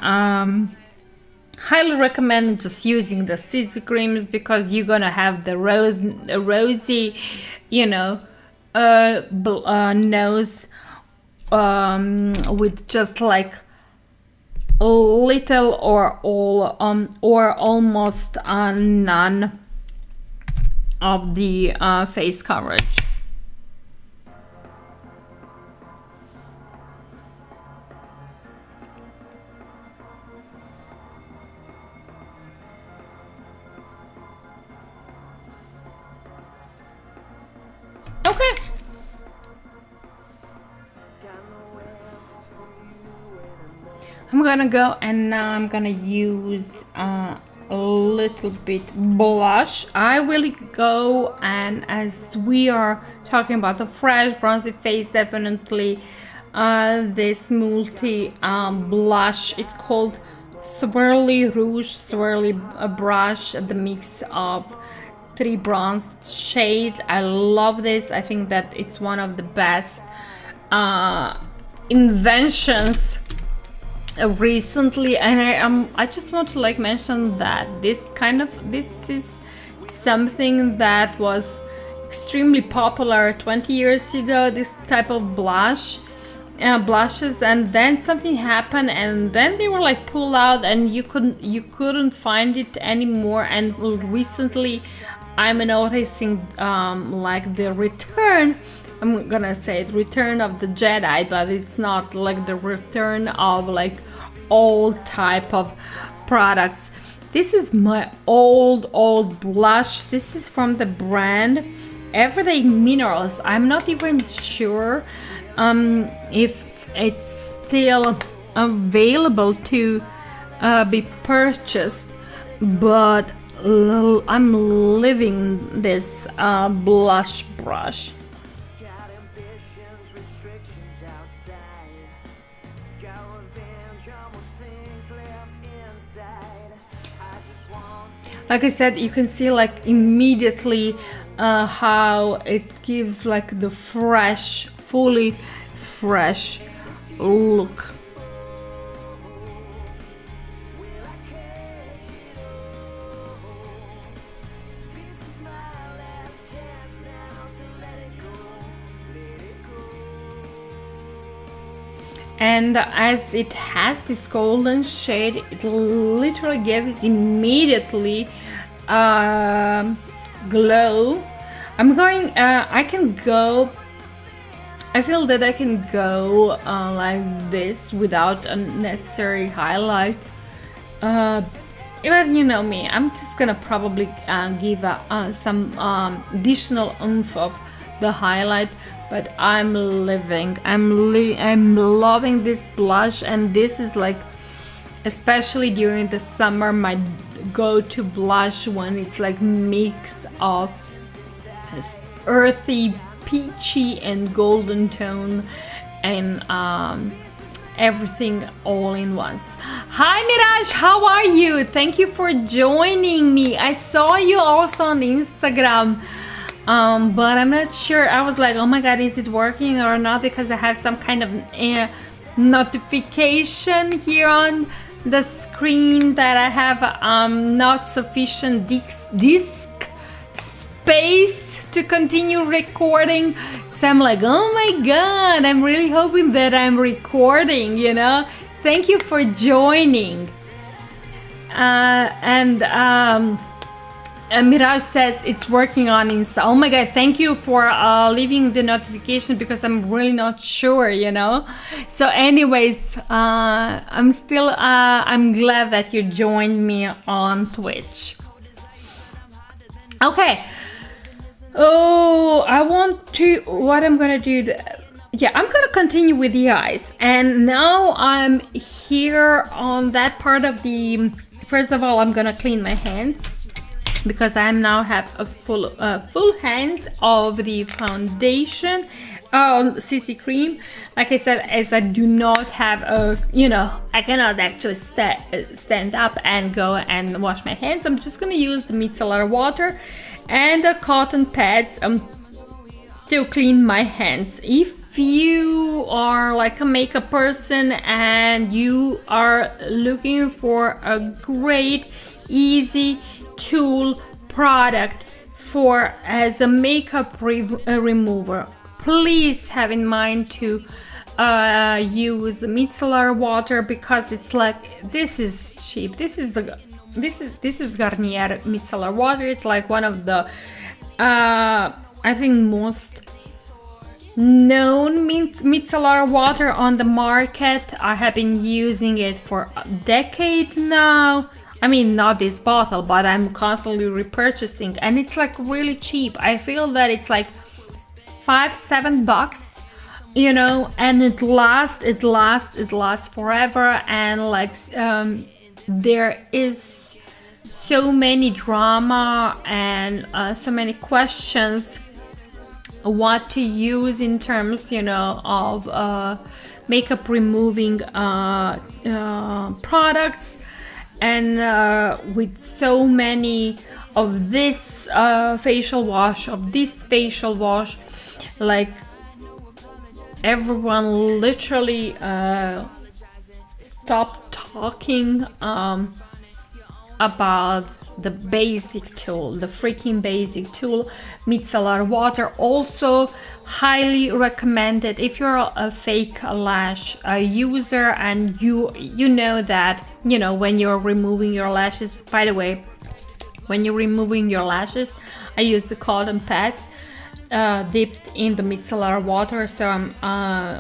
highly recommend just using the CC creams, because you're gonna have the rosy, you know, nose with just like little or all or almost none of the face coverage. Okay. I'm gonna go and now I'm gonna use a little bit blush. I will go, and as we are talking about the fresh bronzy face, definitely this multi blush. It's called Swirly Rouge Swirly Brush, the mix of 3 bronze shades. I love this. I think that it's one of the best inventions recently, and I just want to like mention that this is something that was extremely popular 20 years ago, this type of blushes, and then something happened and then they were like pulled out and you couldn't find it anymore. And recently I'm noticing like the return, I'm gonna say it, return of the Jedi, but it's not like the return of like old type of products. This is my old blush. This is from the brand Everyday Minerals. I'm not even sure if it's still available to be purchased, but I'm living this blush brush. Like I said, you can see like immediately how it gives like the fresh, fully fresh look. And as it has this golden shade, it literally gives immediately glow. I'm going, I can go, I feel that I can go like this without a necessary highlight. But you know me, I'm just gonna probably give some additional oomph of the highlight. But I'm loving this blush, and this is like, especially during the summer, my go-to blush when it's like mix of earthy, peachy, and golden tone, and everything all in once. Hi Mirage, how are you? Thank you for joining me. I saw you also on Instagram. But I'm not sure. I was like, oh my god, is it working or not? Because I have some kind of notification here on the screen that I have not sufficient disk space to continue recording. So I'm like, oh my god, I'm really hoping that I'm recording, you know? Thank you for joining. Mirage says it's working on Insta. Oh my god, thank you for leaving the notification, because I'm really not sure, you know. So anyways, I'm glad that you joined me on Twitch. Okay. Oh, what I'm gonna do, yeah, I'm gonna continue with the eyes. And now I'm here on that part of the, first of all, I'm gonna clean my hands, because I now have a full hands of the foundation CC cream. Like I said, as I do not have a, you know, I cannot actually stand up and go and wash my hands. I'm just gonna use the micellar water and the cotton pads to clean my hands. If you are like a makeup person and you are looking for a great, easy tool product for as a makeup remover, please have in mind to use micellar water, because it's like, this is cheap. This is Garnier micellar water. It's like one of the I think most known micellar water on the market. I have been using it for a decade now. I mean, not this bottle, but I'm constantly repurchasing, and it's like really cheap. I feel that it's like $5-7, you know, and it lasts forever. And like there is so many drama and so many questions what to use in terms, you know, of makeup removing products. And with so many of this facial wash, like everyone literally stopped talking about the basic tool, the freaking basic tool, micellar water. Also highly recommended if you're a fake lash user, and you know that, you know, when you're removing your lashes. By the way, when you're removing your lashes, I use the cotton pads dipped in the micellar water. So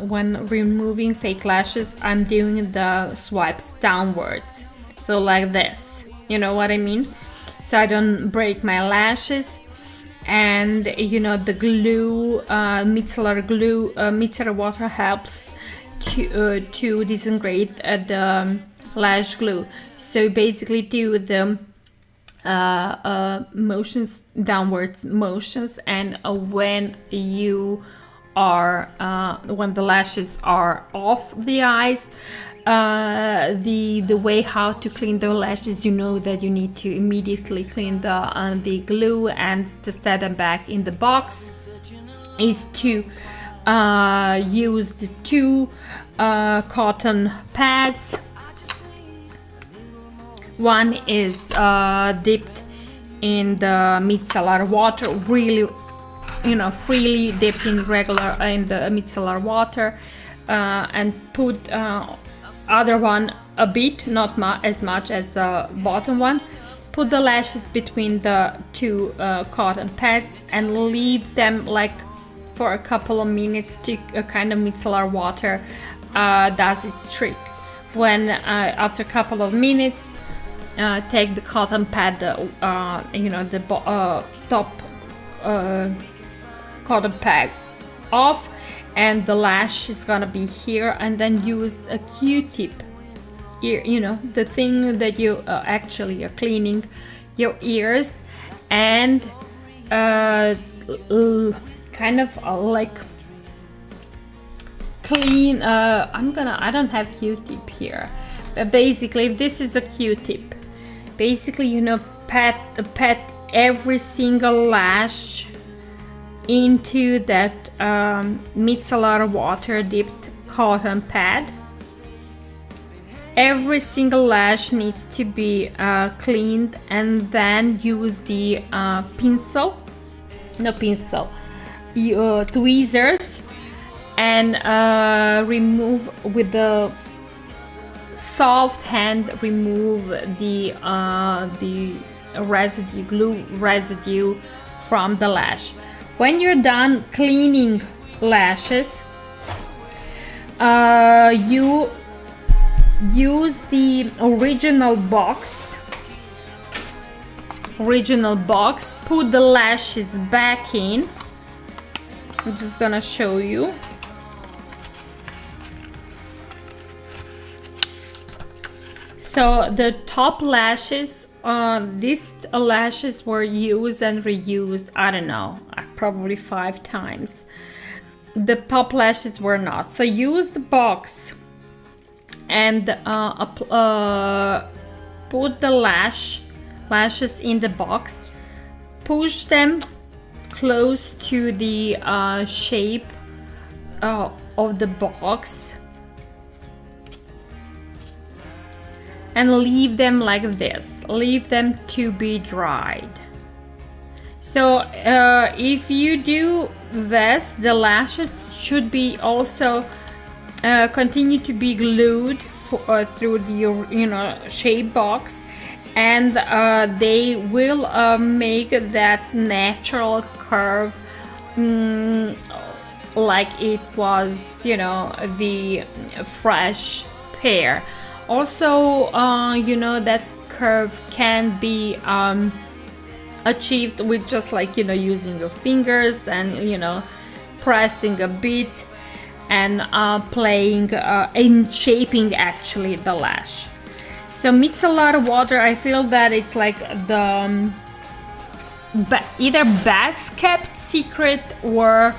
when removing fake lashes, I'm doing the swipes downwards, so like this, you know what I mean, so I don't break my lashes. And you know, the glue, micellar water helps to disintegrate the lash glue. So basically do the motions, downwards motions, and when you lashes are off the eyes. The way how to clean the lashes, you know that you need to immediately clean the glue and to set them back in the box, is to use the 2 cotton pads. One is dipped in the micellar water, really, freely dipped in the micellar water, and put other one a bit, not as much as the bottom one. Put the lashes between the 2 cotton pads and leave them like for a couple of minutes to kind of micellar water does its trick. When after a couple of minutes, take the cotton pad, the top cotton pad off, and the lash is gonna be here, and then use a Q-tip, the thing that you actually are cleaning your ears, and kind of like clean. I don't have Q-tip here, but basically, if this is a Q-tip, basically, pat every single lash into that micellar water dipped cotton pad. Every single lash needs to be cleaned, and then use the tweezers, and remove with the soft hand, remove the glue residue from the lash. When you're done cleaning lashes, you use the original box, put the lashes back in. I'm just gonna show you. So the top lashes, these lashes were used and reused, I don't know, probably 5 times. The top lashes were not. So use the box and put the lashes in the box. Push them close to the shape of the box, and leave them like this. Leave them to be dried. So if you do this, the lashes should be also continue to be glued through the shape box, and they will make that natural curve, like it was the fresh pear. Also, that curve can be achieved with just like using your fingers and pressing a bit and playing in shaping actually the lash. So micellar water, I feel that it's like the either best kept secret or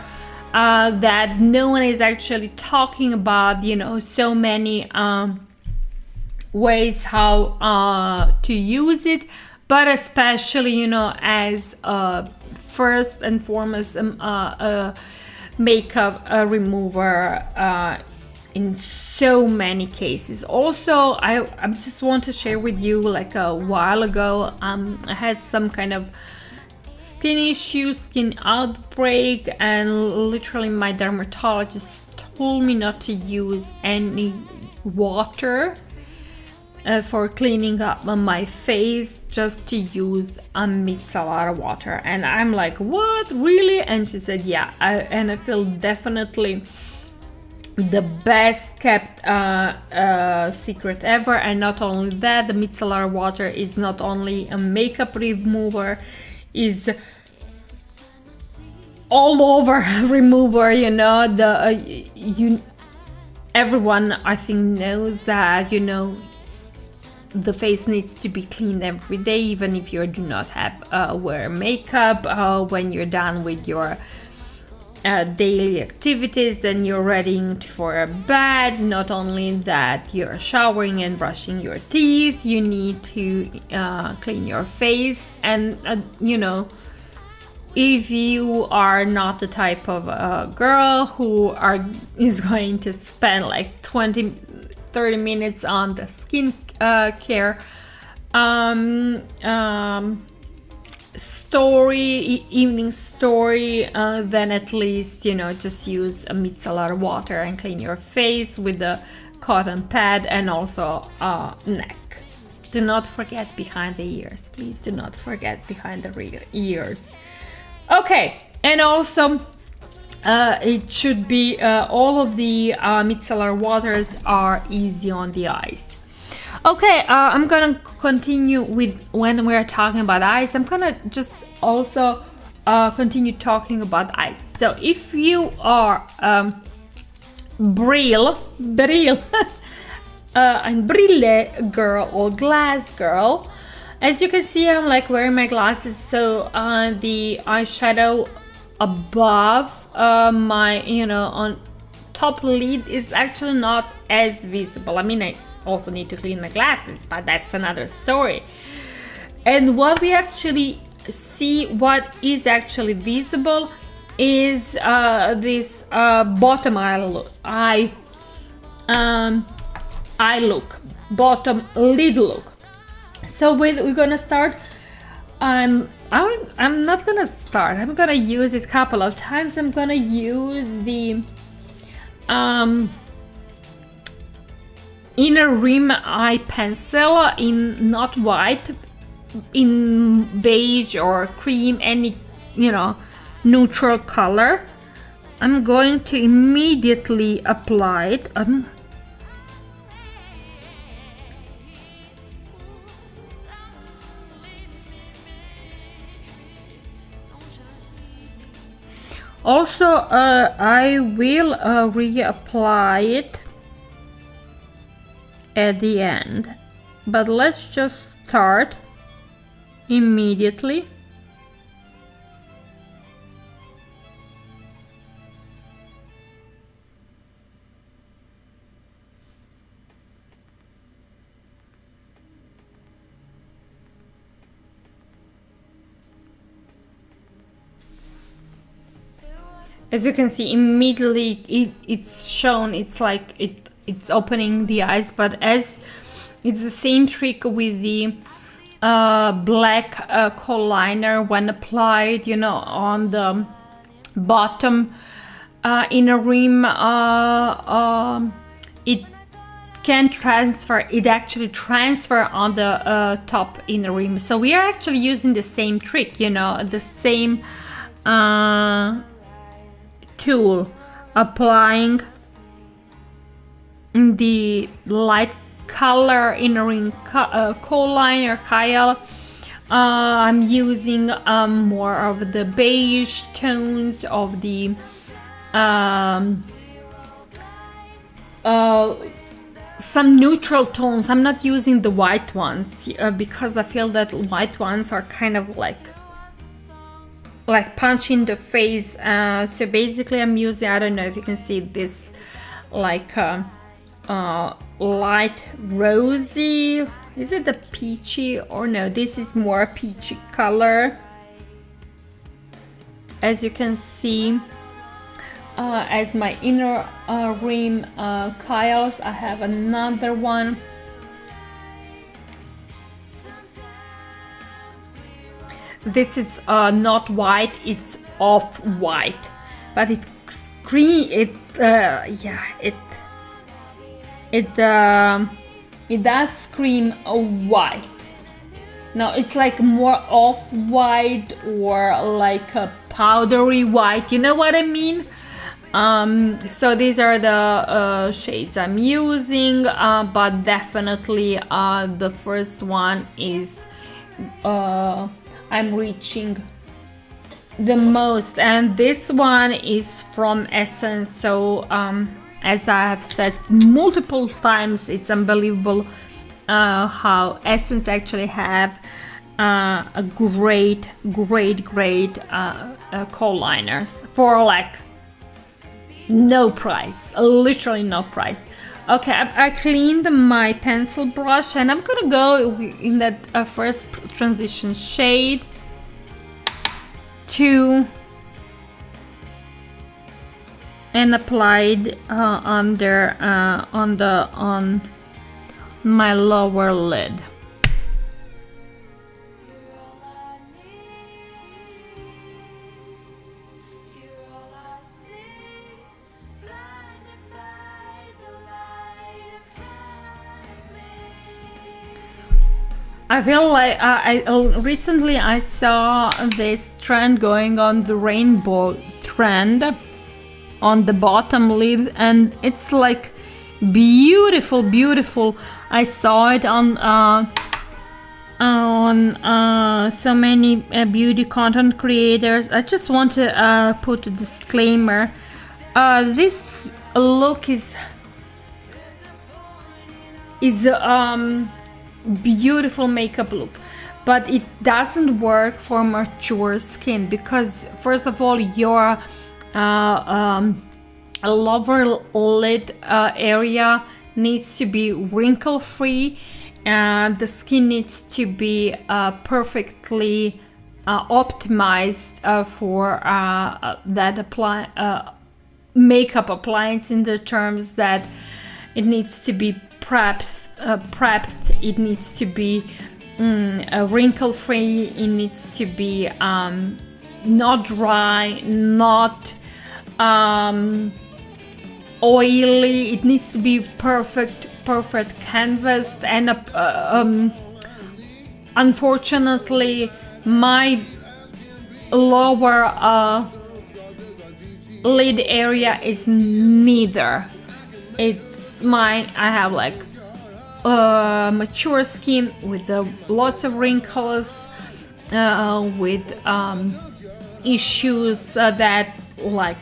that no one is actually talking about, so many ways how to use it, but especially as first and foremost makeup remover in so many cases. Also, I just want to share with you, like a while ago I had some kind of skin outbreak, and literally my dermatologist told me not to use any water for cleaning up my face, just to use a micellar water. And I'm like, what, really? And she said, yeah. And I feel definitely the best kept secret ever. And not only that, the micellar water is not only a makeup remover, is all over remover. Everyone I think knows that the face needs to be cleaned every day, even if you do not have wear makeup. When you're done with your daily activities, then you're ready for a bed. Not only that, you're showering and brushing your teeth, you need to clean your face, and you know, if you are not the type of girl who is going to spend like 20-30 minutes on the skin care evening story, then at least, you know, just use a micellar water and clean your face with the cotton pad, and also neck. Do not forget behind the ears, please do not forget behind the ears. Okay, and also it should be all of the micellar waters are easy on the eyes. Okay, I'm gonna continue with, when we're talking about eyes, I'm gonna just also continue talking about eyes. So if you are brille and brille girl or glass girl, as you can see, I'm like wearing my glasses, so the eyeshadow above my, you know, on top lid is actually not as visible. I mean, I also need to clean my glasses, but that's another story. And what we actually see, what is actually visible, is this bottom eye look, bottom lid look. So we're gonna start. I'm not gonna start. I'm gonna use it a couple of times. I'm gonna use the inner rim eye pencil in not white, in beige or cream, any, you know, neutral color. I'm going to immediately apply it. Also, I will reapply it at the end, but let's just start immediately. As you can see, immediately it's shown, it's like it's opening the eyes, but as it's the same trick with the black kohl liner, when applied, you know, on the bottom inner rim, it can transfer, it actually transfer on the top inner rim. So we are actually using the same trick, you know, the same tool, applying the light color inner ring kohl liner Kyle. I'm using more of the beige tones of the some neutral tones. I'm not using the white ones because I feel that white ones are kind of like punch in the face. So basically I'm using, I don't know if you can see this, like light rosy, is it the peachy, or no, this is more peachy color. As you can see, as my inner rim Kyles, I have another one. This is not white, it's off-white, but it does scream white. No, it's like more off-white or like a powdery white, you know what I mean? So these are the shades I'm using, but definitely the first one is I'm reaching the most, and this one is from Essence. So as I have said multiple times, it's unbelievable how Essence actually have a great kohl liners for like no price, literally no price. Okay, I cleaned my pencil brush, and I'm gonna go in that first transition shade to and applied under on my lower lid. I feel like recently I saw this trend going on, the rainbow trend on the bottom lid, and it's like beautiful, beautiful. I saw it on so many beauty content creators. I just want to put a disclaimer. This look is beautiful makeup look, but it doesn't work for mature skin, because first of all, your lower lid area needs to be wrinkle free, and the skin needs to be perfectly optimized for that makeup appliance, in the terms that it needs to be prepped, it needs to be wrinkle free, it needs to be not dry, not oily, it needs to be perfect canvas. And unfortunately my lower lid area is neither. It's mine. I have like mature skin with lots of wrinkles, with issues that like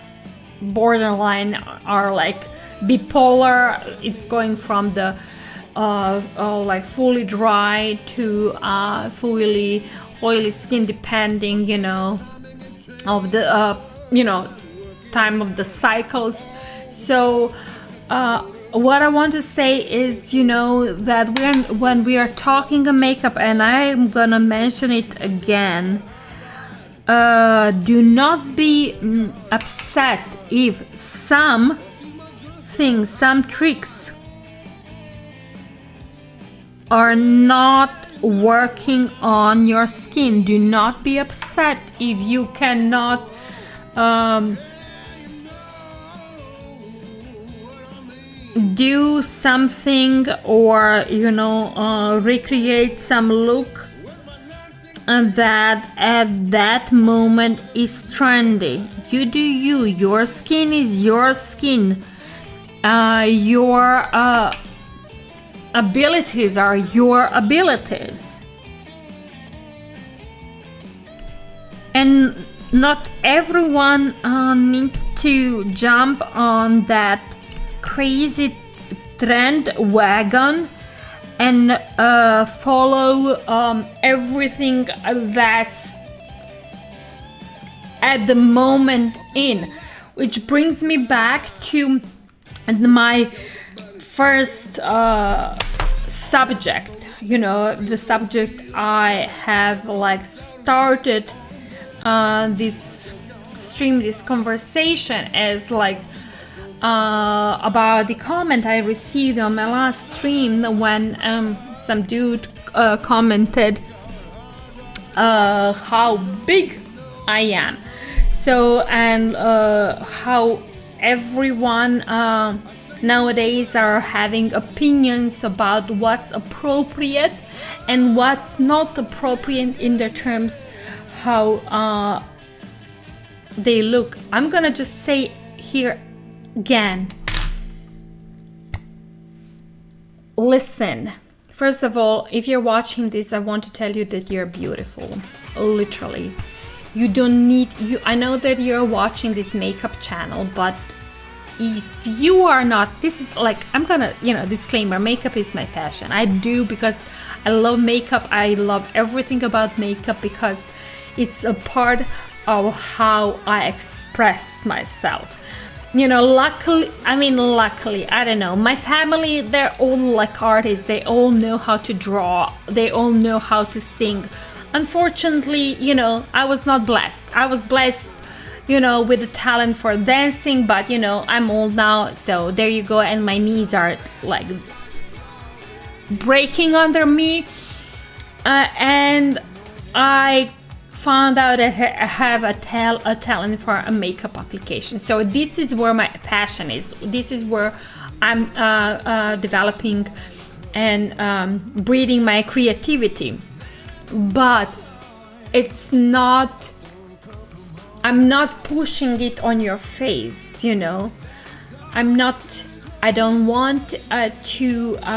borderline are like bipolar. It's going from the like fully dry to fully oily skin, depending, of the time of the cycles. So what I want to say is, that when we are talking a makeup, and I'm gonna mention it again, do not be upset if some things, some tricks are not working on your skin. Do not be upset if you cannot do something, or recreate some look that at that moment is trendy. You do you. Your skin is your skin. Your abilities are your abilities, and not everyone needs to jump on that crazy trend wagon and follow everything that's at the moment in, which brings me back to my first subject. The subject I have like started this stream, this conversation, as like about the comment I received on my last stream, when some dude commented how big I am. So, and how everyone nowadays are having opinions about what's appropriate and what's not appropriate in the terms how they look. I'm gonna just say here again, listen. First of all, if you're watching this, I want to tell you that you're beautiful. Literally. You don't need you. I know that you're watching this makeup channel, but if you are not, this is like, I'm gonna, disclaimer, makeup is my passion. I do because I love makeup. I love everything about makeup because it's a part of how I express myself. luckily, I don't know, my family, they're all like artists. They all know how to draw. They all know how to sing. Unfortunately, I was not blessed. I was blessed, with the talent for dancing, but, I'm old now. So there you go. And my knees are like breaking under me. And I found out that I have a talent for a makeup application. So this is where my passion is. This is where I'm developing and breeding my creativity. But it's not, I'm not pushing it on your face, I don't want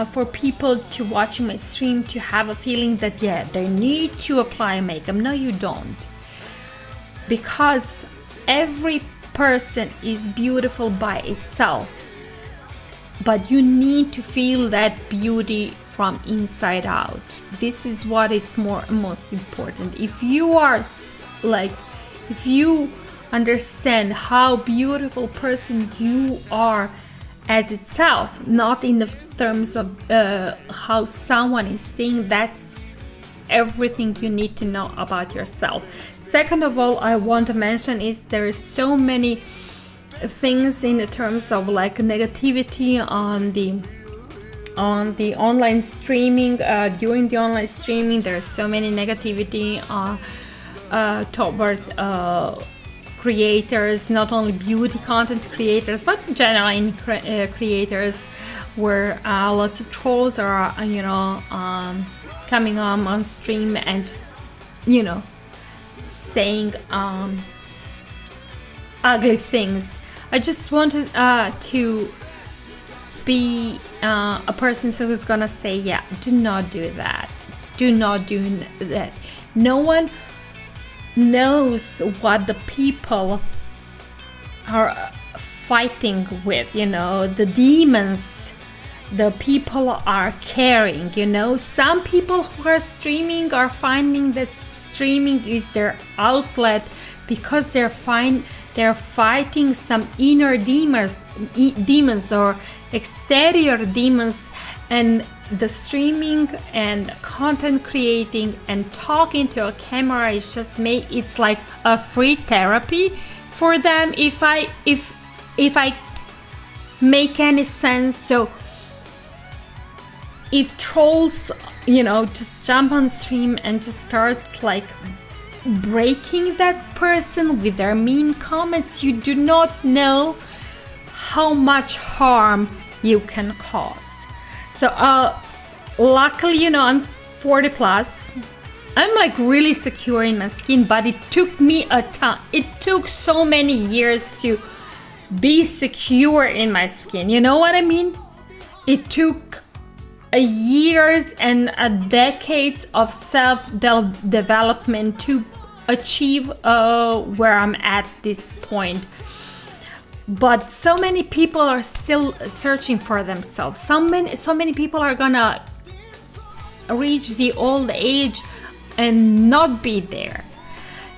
for people to watch my stream to have a feeling that, they need to apply makeup. No, you don't. Because every person is beautiful by itself. But you need to feel that beauty from inside out. This is what it's most important. If you understand how beautiful person you are as itself, not in the terms of how someone is saying, that's everything you need to know about yourself. Second of all, I want to mention is there is so many things in the terms of like negativity on the online streaming. During the online streaming, there's so many negativity toward creators, not only beauty content creators, but generally creators, where lots of trolls are, coming on stream and just, saying ugly things. I just wanted to be a person who's gonna say, do not do that. Do not do that. No one knows what the people are fighting with, the demons the people are carrying. Some people who are streaming are finding that streaming is their outlet because they're fighting some inner demons or exterior demons, and the streaming and content creating and talking to a camera is just it's like a free therapy for them, if I make any sense. So if trolls, just jump on stream and just starts like breaking that person with their mean comments, you do not know how much harm you can cause. So luckily, I'm 40 plus. I'm like really secure in my skin, but it took me a time. It took so many years to be secure in my skin. You know what I mean? It took years and decades of self-development to achieve where I'm at this point. But so many people are still searching for themselves. So many people are gonna reach the old age and not be there.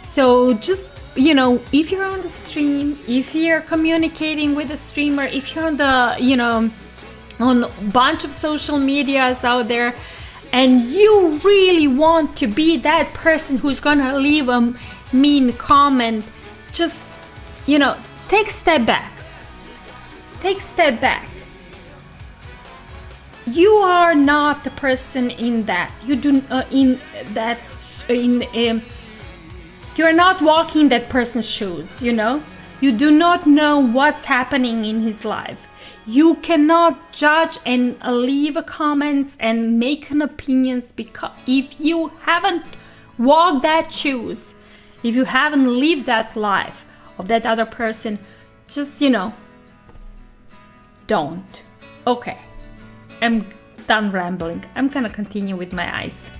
So just, if you're on the stream, if you're communicating with a streamer, if you're on the, on a bunch of social medias out there, and you really want to be that person who's gonna leave a mean comment, just, take a step back. Take a step back. You are not the person in that. You're not walking that person's shoes, You do not know what's happening in his life. You cannot judge and leave comments and make an opinions, because if you haven't walked that shoes, if you haven't lived that life of that other person, just, don't. Okay, I'm done rambling. I'm gonna continue with my eyes.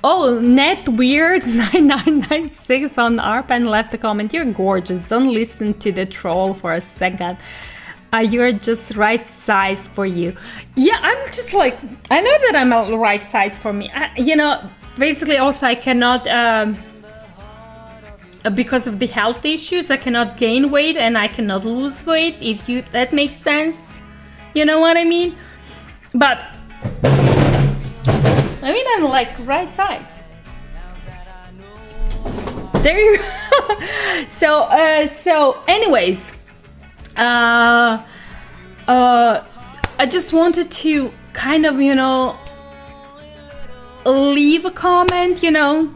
Oh, NetWeird9996 on ARPAN left a comment. You're gorgeous. Don't listen to the troll for a second. You're just right size for you. Yeah, I'm just like, I know that I'm a right size for me. Basically also I cannot because of the health issues. I cannot gain weight and I cannot lose weight, if you that makes sense. You know what I mean? But I mean, I'm like right size. There you go. So anyways, I just wanted to kind of, you know, leave a comment, you know,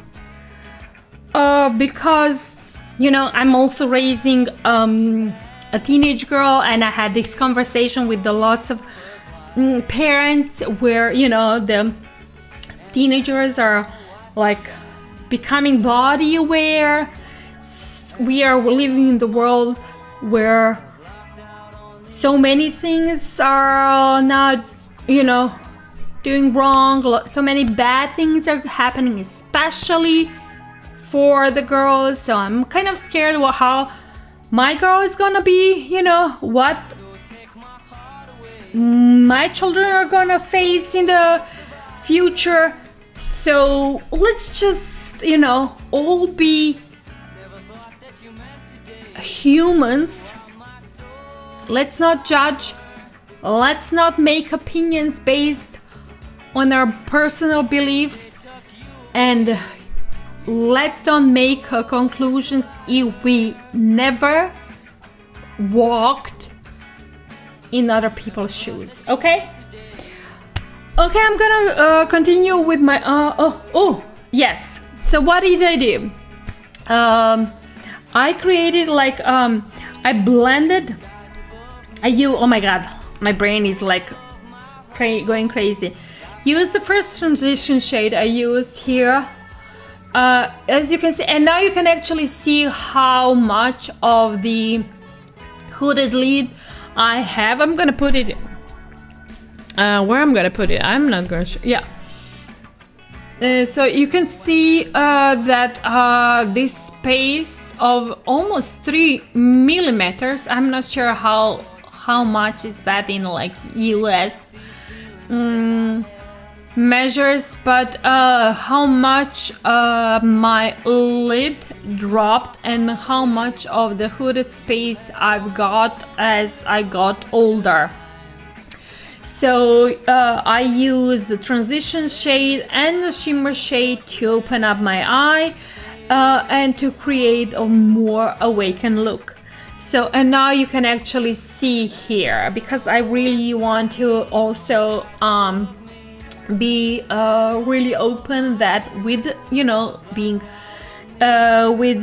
because, you know, I'm also raising a teenage girl, and I had this conversation with the lots of parents where, you know, the teenagers are like becoming body aware. We are living in the world where so many things are not, you know, doing wrong. So many bad things are happening, especially for the girls. So I'm kind of scared about how my girl is gonna be, you know, what my children are gonna face in the future. So let's just, you know, all be humans. Let's not judge. Let's not make opinions based on our personal beliefs, and let's don't make conclusions if we never walked in other people's shoes. Okay, I'm gonna continue with my yes. So what did I do? I created like I blended. Oh my god, my brain is like going crazy. Use the first transition shade I used here, as you can see, and now you can actually see how much of the hooded lid I have. I'm gonna put it where I'm gonna put it, I'm not gonna show. Yeah, so you can see that this space of almost 3 millimeters, I'm not sure how much is that in like US measures, but how much my lid dropped and how much of the hooded space I've got as I got older. So I use the transition shade and the shimmer shade to open up my eye and to create a more awakened look. So, and now you can actually see here, because I really want to also be really open that with, you know, being with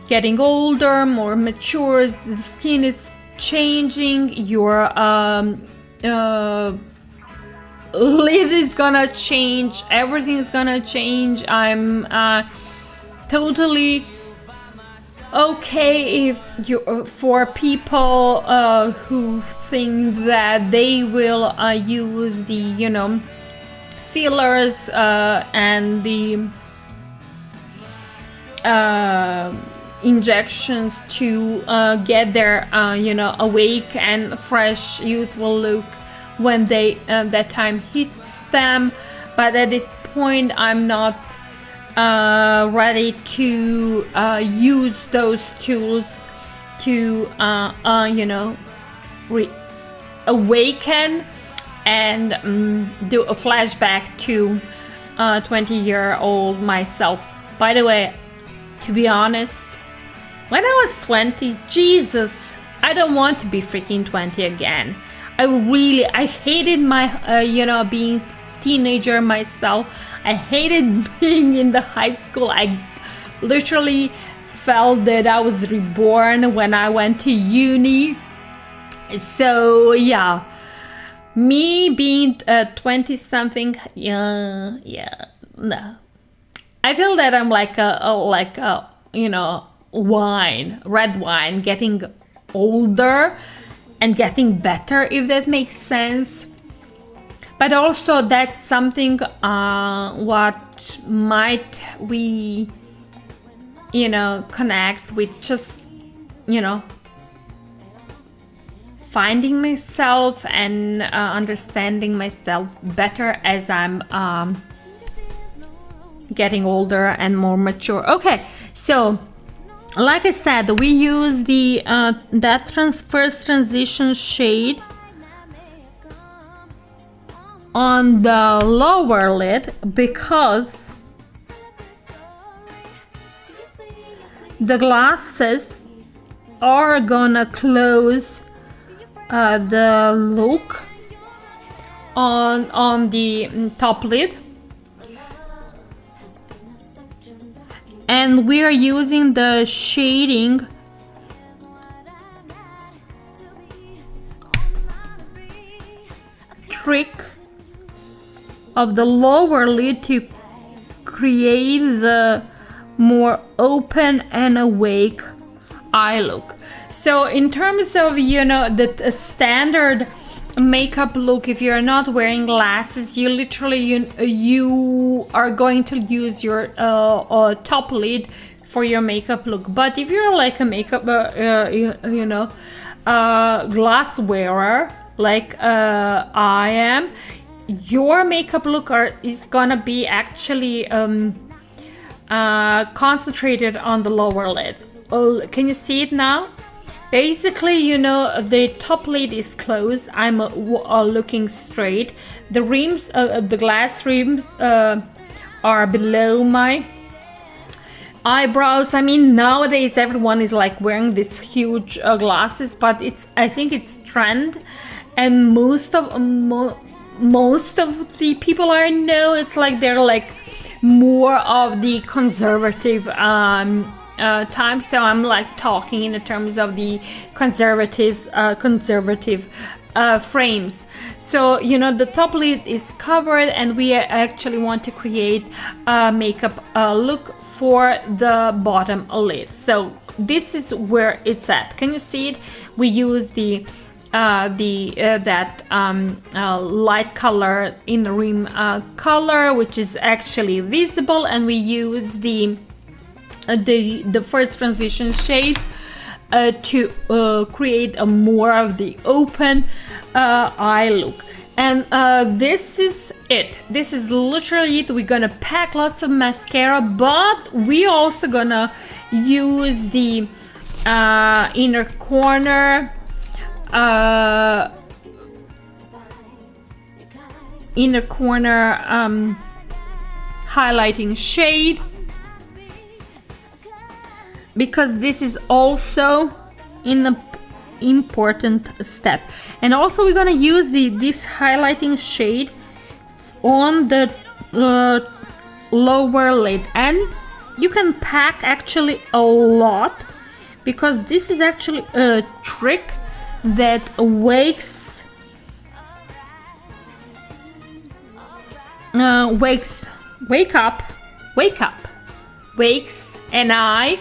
getting older, more mature, the skin is changing, your lid is gonna change, everything is gonna change. I'm totally okay if you for people who think that they will use the, you know, fillers and the injections to get their you know, awake and fresh youthful look when they that time hits them. But at this point I'm not ready to use those tools to you know, awaken and do a flashback to 20-year-old myself. By the way, to be honest, when I was 20, Jesus, I don't want to be freaking 20 again. I hated my you know, being teenager myself. I hated being in the high school. I literally felt that I was reborn when I went to uni. So yeah, me being 20 something, no. I feel that I'm like a you know, red wine, getting older and getting better, if that makes sense. But also that's something what might we, you know, connect with, just, you know, finding myself and understanding myself better as I'm getting older and more mature. Okay, so like I said, we use the first transition shade on the lower lid because the glasses are gonna close the look on the top lid, and we are using the shading trick of the lower lid to create the more open and awake eye look. So in terms of, you know, the standard makeup look, if you're not wearing glasses, you literally you are going to use your top lid for your makeup look. But if you're like a makeup glass wearer like I am, your makeup look is gonna be actually concentrated on the lower lid. Can you see it now? Basically, you know, the top lid is closed. I'm looking straight. The rims, the glass rims are below my eyebrows. I mean, nowadays everyone is like wearing these huge glasses, but I think it's trend, and most of the people I know, it's like they're like more of the conservative time. So I'm like talking in the terms of the conservative frames. So, you know, the top lid is covered, and we actually want to create a makeup look for the bottom lid. So this is where it's at. Can you see it? We use light color in the rim color, which is actually visible, and we use the first transition shade to create a more of the open eye look. And this is it. This is literally it. We're gonna pack lots of mascara, but we also gonna use the inner corner highlighting shade, because this is also an important step. And also we're gonna use this highlighting shade on the lower lid, and you can pack actually a lot, because this is actually a trick that wakes an eye.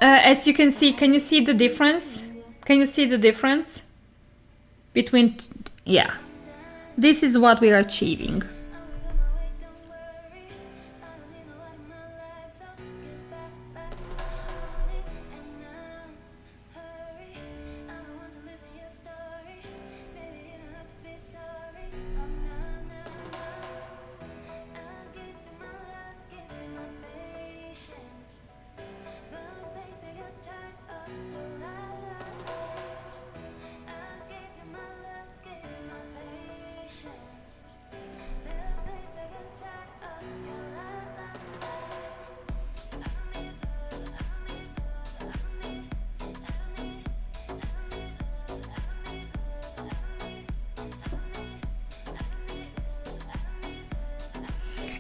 As you can see, can you see the difference? Can you see the difference between? Yeah, this is what we are achieving.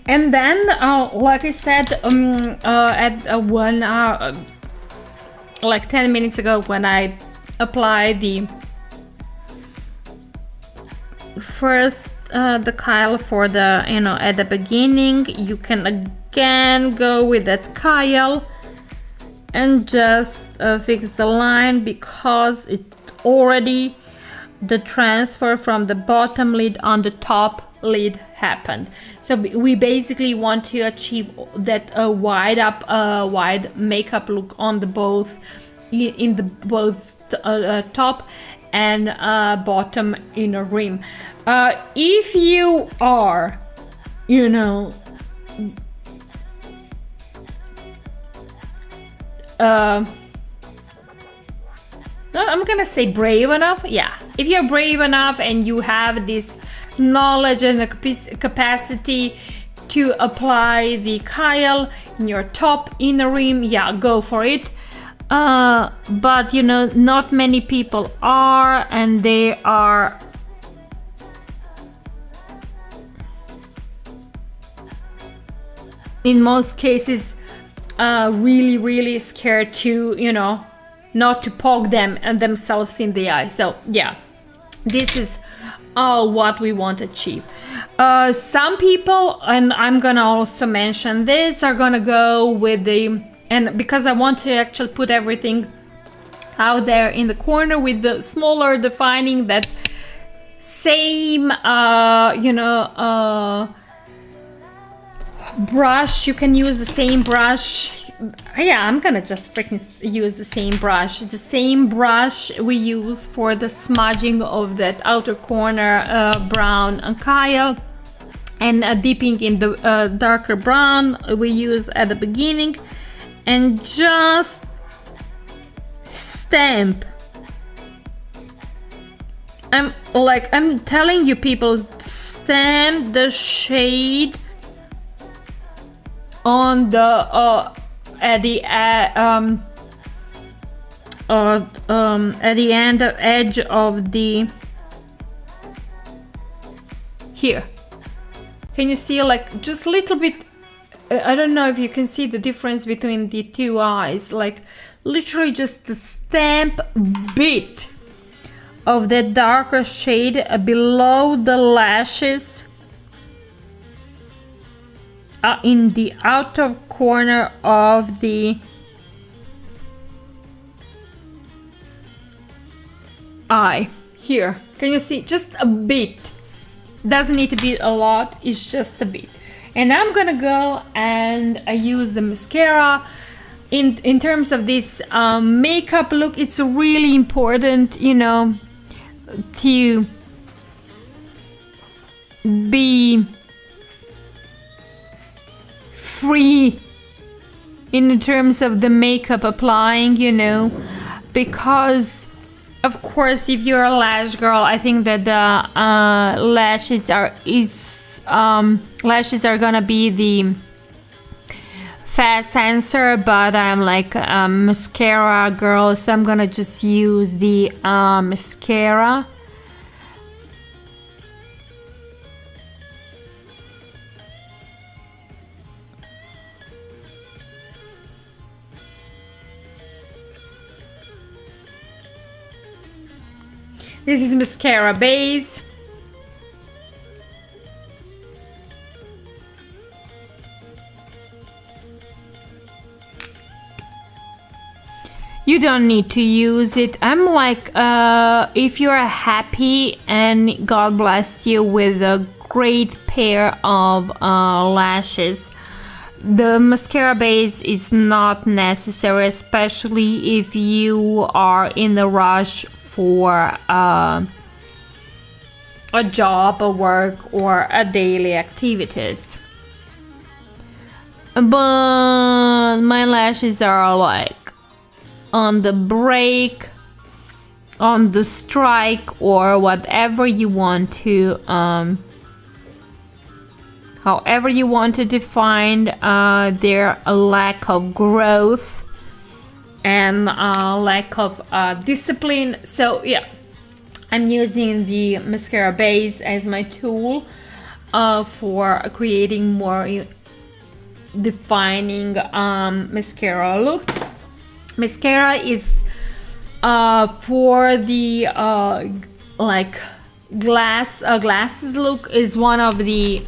And then, like I said, like 10 minutes ago, when I applied the first the Kyle for the, you know, at the beginning, you can again go with that Kyle and just fix the line, because it already, the transfer from the bottom lid on the top lid happened. So we basically want to achieve that wide makeup look on the both top and bottom inner rim. If you are, you know, I'm gonna say brave enough. Yeah, if you're brave enough and you have this knowledge and the capacity to apply the Kyle in your top inner rim, yeah, go for it. But you know, not many people are, and they are in most cases really scared to, you know, not to poke them and themselves in the eye. So yeah, this is what we want to achieve. Some people, and I'm gonna also mention this, are gonna go with the, and because I want to actually put everything out there in the corner with the smaller defining, that same you know, brush. You can use the same brush. Yeah, I'm gonna just freaking use the same brush. The same brush we use for the smudging of that outer corner brown Kyle, and dipping in the darker brown we use at the beginning, and just stamp. I'm telling you people, stamp the shade on the at the end of edge of the here. Can you see, like, just a little bit? I don't know if you can see the difference between the two eyes. Like, literally just the stamp bit of that darker shade below the lashes, in the outer corner of the eye here. Can you see? Just a bit. Doesn't need to be a lot, it's just a bit. And I'm gonna go and use the mascara. In terms of this makeup look, it's really important, you know, to be free in terms of the makeup applying, you know, because of course if you're a lash girl, I think that the lashes are gonna be the fast answer, but I'm like a mascara girl, so I'm gonna just use the mascara. This is mascara base. You don't need to use it. I'm like, if you're happy and God blessed you with a great pair of lashes, the mascara base is not necessary, especially if you are in the rush for a job, a work, or a daily activities. But my lashes are like on the break, on the strike, or whatever you want to however you want to define their lack of growth and lack of discipline. So yeah, I'm using the mascara base as my tool for creating more defining mascara look. Mascara is for the like glasses look, is one of the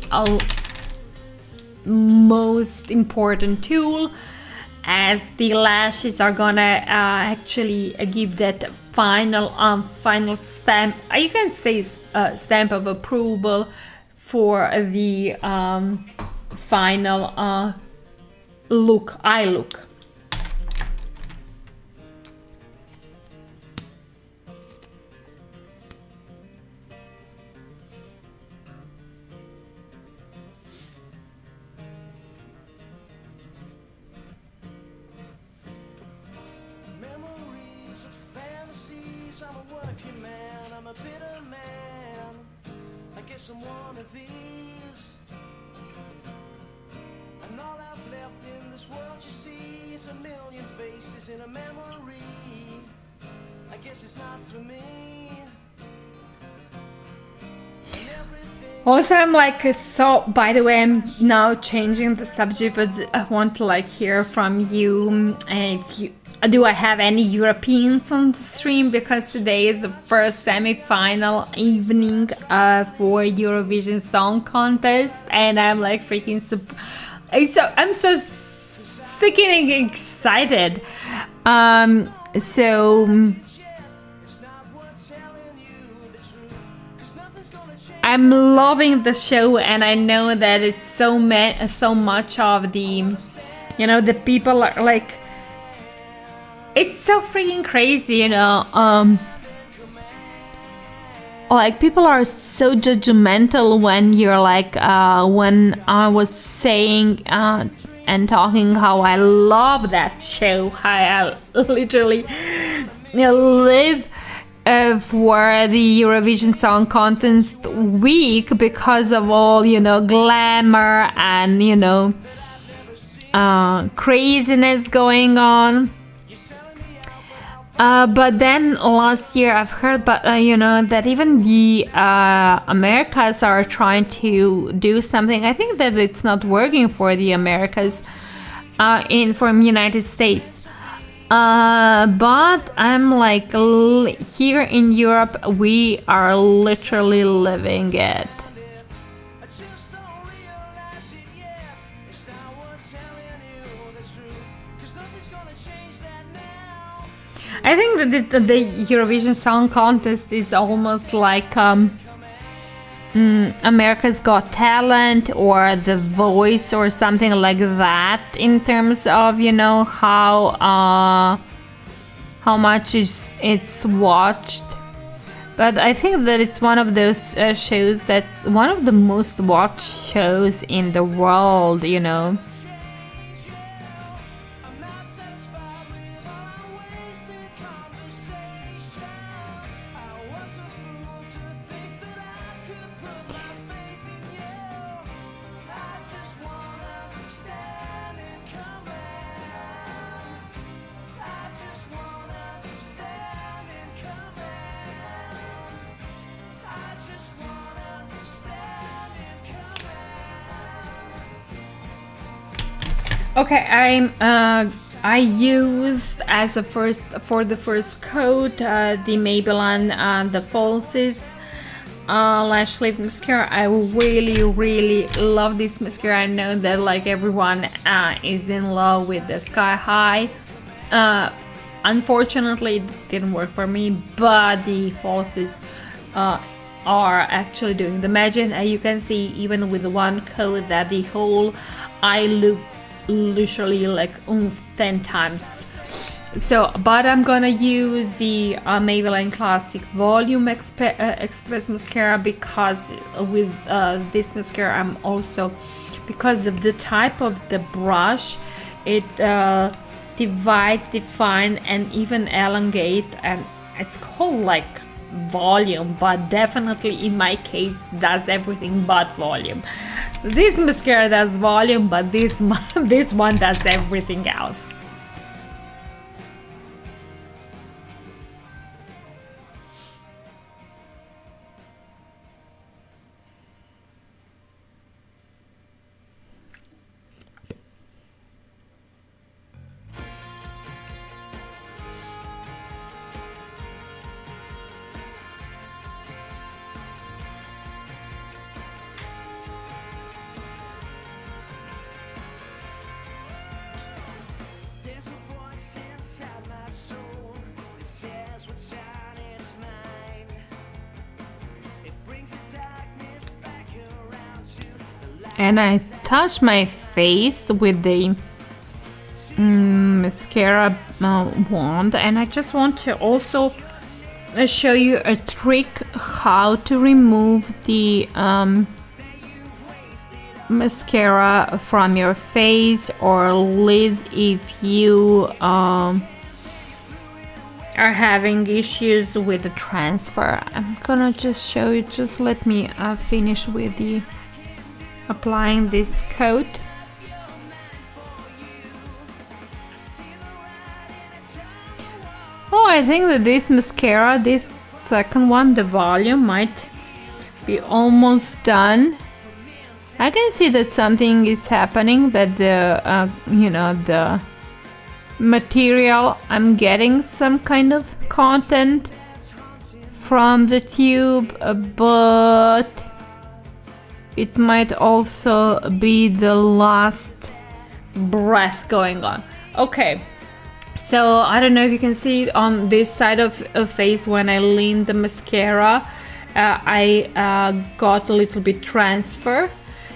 most important tool, as the lashes are gonna actually give that final stamp. You can say stamp of approval for the final look, eye look. I'm a working man, I'm a bitter man. I guess I'm one of these. And all I've left in this world you see is a million faces in a memory. I guess it's not for me. Also, I'm like, so, by the way, I'm now changing the subject, but I want to like hear from you. If you do I have any Europeans on the stream, because today is the first semi-final evening for Eurovision Song Contest, and I'm like freaking I'm so freaking excited. I'm loving the show, and I know that it's so much of the, you know, the people are like, it's so freaking crazy, you know. Like, people are so judgmental when you're like, when I was saying and talking how I love that show, how I literally, you know, live for the Eurovision Song Contest week because of all, you know, glamour and, you know, craziness going on. But then last year I've heard, you know, that even the Americas are trying to do something. I think that it's not working for the Americas from United States. But I'm like, here in Europe, we are literally living it. I think that the Eurovision Song Contest is almost like America's Got Talent or The Voice or something like that, in terms of, you know, how much it's watched. But I think that it's one of those shows that's one of the most watched shows in the world, you know. Okay, I used as a first coat the Maybelline the Falsies lash lift mascara. I really love this mascara. I know that like everyone is in love with the Sky High. Unfortunately, it didn't work for me, but the Falsies are actually doing the magic. You can see even with one coat that the whole eye look literally like 10 times. So, but I'm gonna use the Maybelline Classic Volume Express Mascara, because with this mascara I'm also, because of the type of the brush, it divides, define, and even elongates, and it's called like volume, but definitely in my case does everything but volume. This mascara does volume, but this one does everything else. And I touch my face with the mascara wand, and I just want to also show you a trick how to remove the mascara from your face or lid if you are are having issues with the transfer. I'm gonna just show you, just let me finish with the applying this coat. Oh, I think that this mascara, this second one, the volume, might be almost done. I can see that something is happening, that the you know, the material, I'm getting some kind of content from the tube, but it might also be the last breath going on. Okay, so I don't know if you can see on this side of face when I lean the mascara, I got a little bit transfer.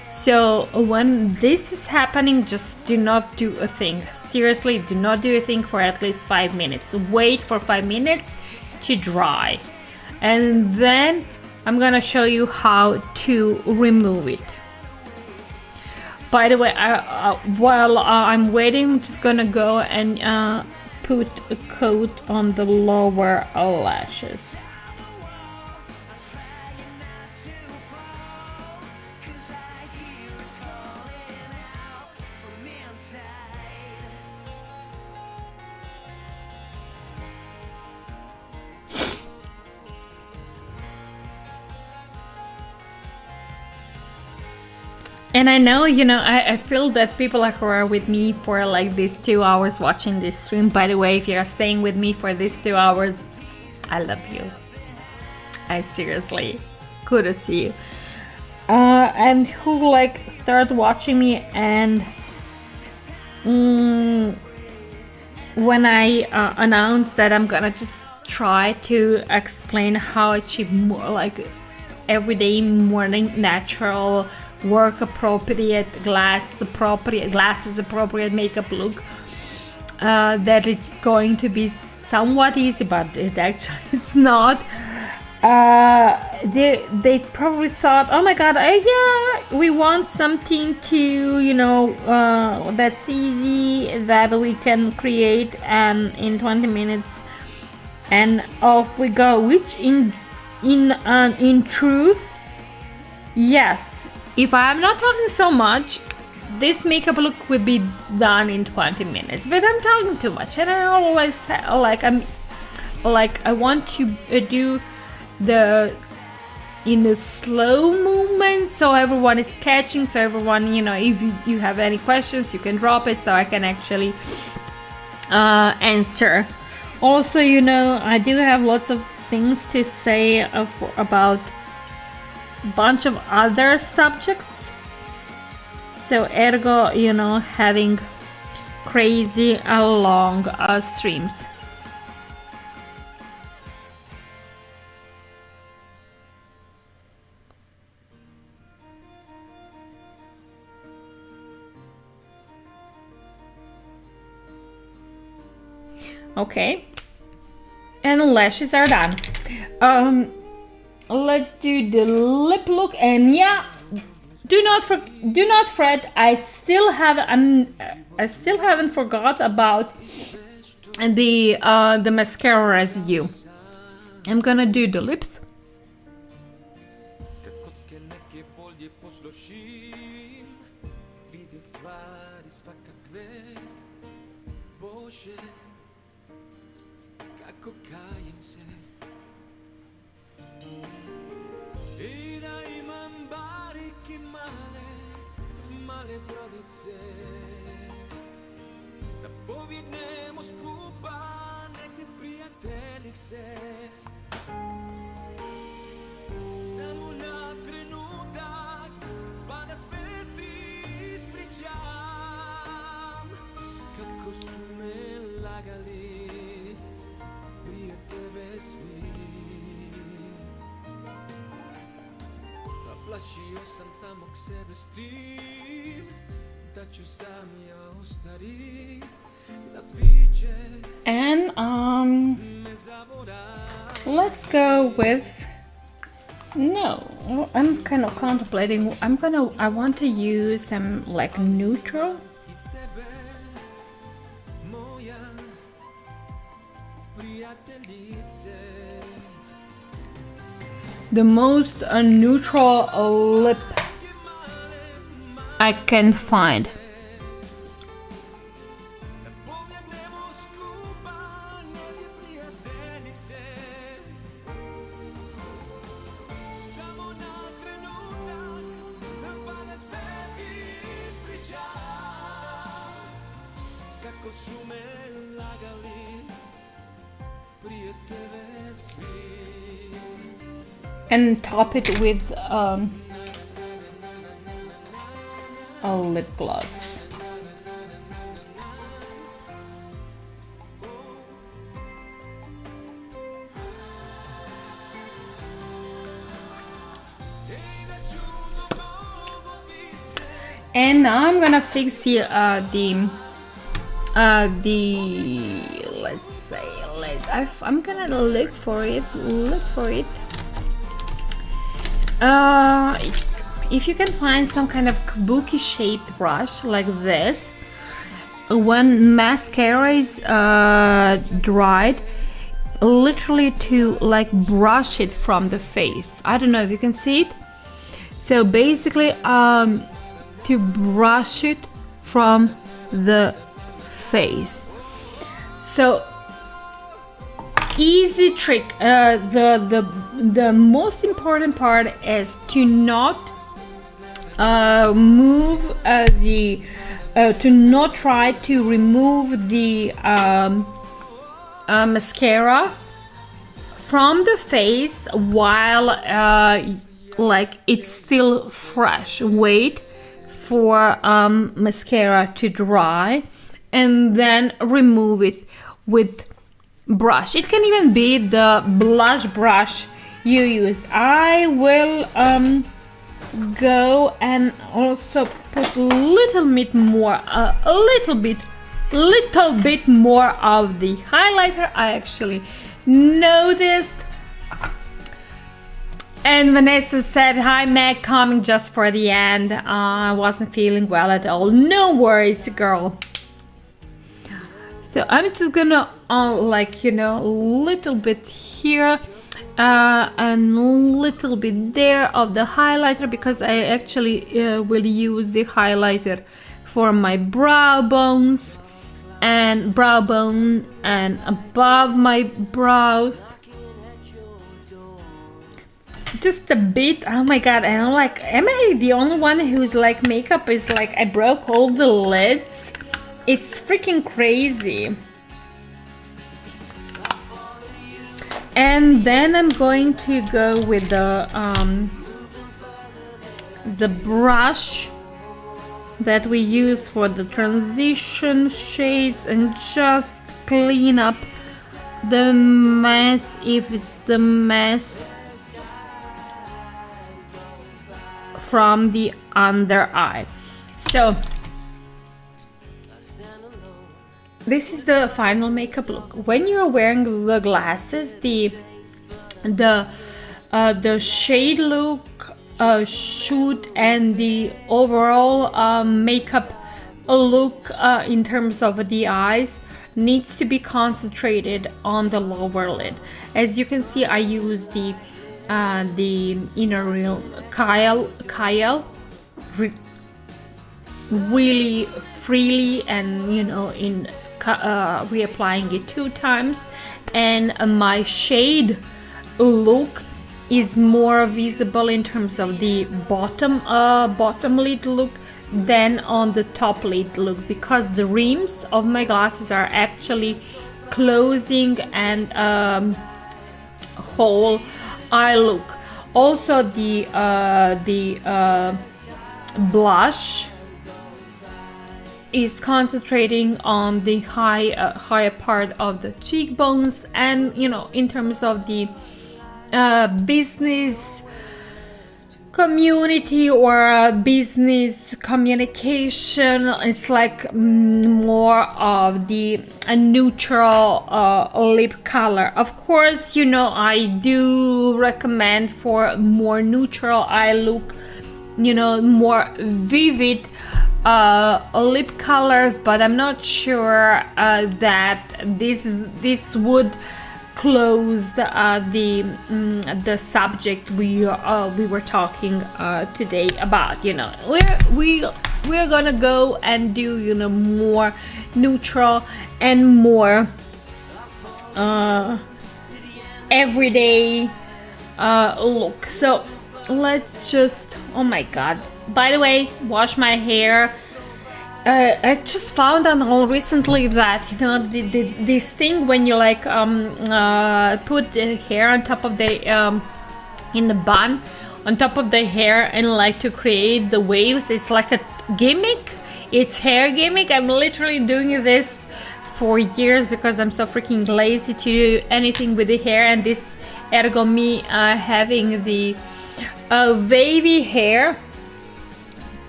So when this is happening, just do not do a thing. Seriously, do not do a thing for at least 5 minutes. Wait for 5 minutes to dry. And then I'm gonna show you how to remove it. By the way, while I'm waiting, I'm just gonna go and put a coat on the lower lashes. And I know, you know, I feel that people who are with me for like these 2 hours watching this stream, by the way, if you are staying with me for these 2 hours, I love you. I seriously kudos to you. And who like start watching me, and when I announce that I'm gonna just try to explain how I achieve more like everyday morning natural work appropriate glasses appropriate makeup look, that is going to be somewhat easy, but it's not. They probably thought, oh my god, yeah, we want something to, you know, that's easy, that we can create in 20 minutes and off we go, which in truth, yes, if I'm not talking so much, this makeup look would be done in 20 minutes, but I'm talking too much, and I always I want to do in the slow movement, so everyone is catching, so everyone, you know, if you have any questions, you can drop it so I can actually answer. Also, you know, I do have lots of things to say about bunch of other subjects, so ergo, you know, having crazy long streams. Okay, and lashes are done. Let's do the lip look, and yeah, do not fret. I still haven't forgot about the mascara residue. I'm gonna do the lips. And let's go with, no, I'm kind of contemplating. I want to use some like neutral. the most neutral lip I can find. And top it with a lip gloss. And now I'm gonna fix the let's say, I'm gonna look for it. If you can find some kind of kabuki shaped brush like this, when mascara is dried, literally to like brush it from the face. I don't know if you can see it. So basically to brush it from the face. So easy trick. The most important part is to not to not try to remove the mascara from the face while like it's still fresh. Wait for mascara to dry and then remove it with brush. It can even be the blush brush you use. I will go and also put a little bit more of the highlighter. I actually noticed. And Vanessa said, "Hi Meg, coming just for the end. I wasn't feeling well at all." No worries, girl. So I'm just gonna like, you know, a little bit here and a little bit there of the highlighter, because I actually will use the highlighter for my brow bones and brow bone and above my brows. Just a bit. Oh my god, and I'm like, am I the only one who's like makeup is like I broke all the lids? It's freaking crazy. And then I'm going to go with the brush that we use for the transition shades and just clean up the mess, if it's the mess from the under eye. So this is the final makeup look. When you're wearing the glasses, the shade look shoot and the overall makeup look in terms of the eyes needs to be concentrated on the lower lid. As you can see, I use the inner real Kyle really freely, and you know, in reapplying it 2 times, and my shade look is more visible in terms of the bottom lid look than on the top lid look, because the rims of my glasses are actually closing and whole eye look. Also the blush is concentrating on the higher part of the cheekbones, and you know, in terms of the business community or business communication, it's like more of the neutral lip color. Of course, you know, I do recommend for more neutral eye look, you know, more vivid lip colors, but I'm not sure that this would closed the subject we were talking today about. You know, we're gonna go and do, you know, more neutral and more everyday look. So let's just, oh my god, by the way, wash my hair. I just found out all recently that, you know, this thing when you like put the hair on top of the in the bun on top of the hair and like to create the waves, it's like a gimmick. It's hair gimmick. I'm literally doing this for years because I'm so freaking lazy to do anything with the hair, and this ergo me having the wavy hair.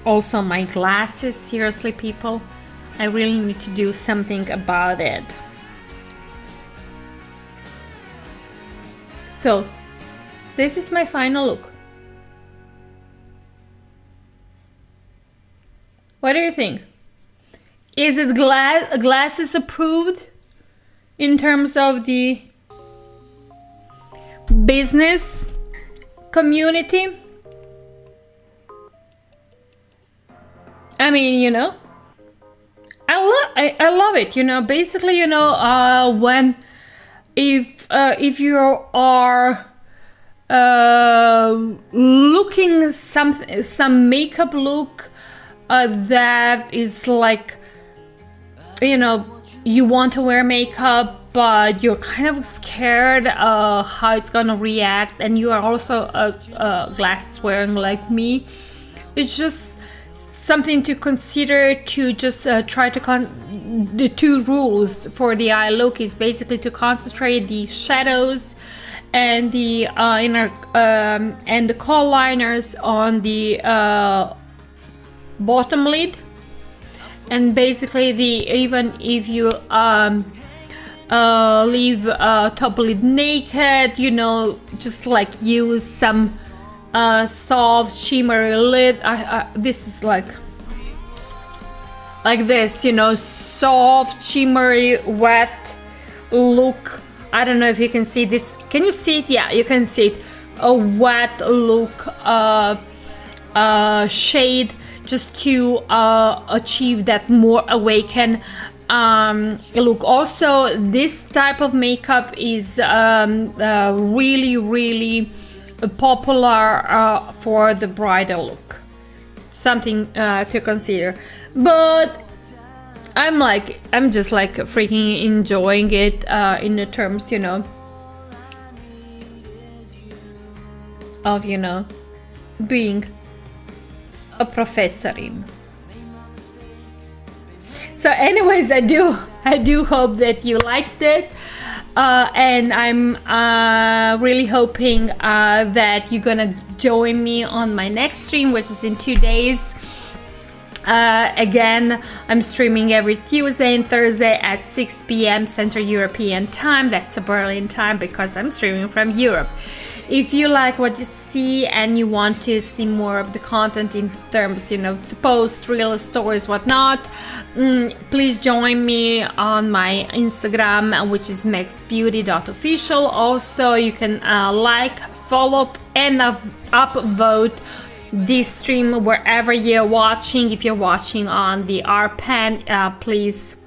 Also my glasses, seriously people, I really need to do something about it. So this is my final look. What do you think? Is it glasses approved in terms of the business community? I mean, you know, I love it. You know, basically, you know, when if you are looking some makeup look that is like, you know, you want to wear makeup but you're kind of scared how it's gonna react, and you are also glasses wearing like me, it's just something to consider. To just try to the two rules for the eye look is basically to concentrate the shadows and the inner and the kohl liners on the bottom lid, and basically even if you leave top lid naked, you know, just like use some soft shimmery lid. This is like this, you know, soft shimmery wet look. I don't know if you can see this. Can you see it? Yeah, you can see it. A wet look shade, just to achieve that more awakened look. Also, this type of makeup is really popular for the bridal look. Something to consider. But I'm just like freaking enjoying it in the terms, you know, of, you know, being a professor in. So anyways, I do hope that you liked it, and I'm really hoping that you're gonna join me on my next stream, which is in 2 days. Again, I'm streaming every Tuesday and Thursday at 6 p.m. Central European time. That's a Berlin time because I'm streaming from Europe. If you like what you see and you want to see more of the content in terms, you know, the posts, real stories, whatnot, please join me on my Instagram, which is megsbeauty.official. Also, you can like, follow, and upvote this stream wherever you're watching. If you're watching on the RPen, please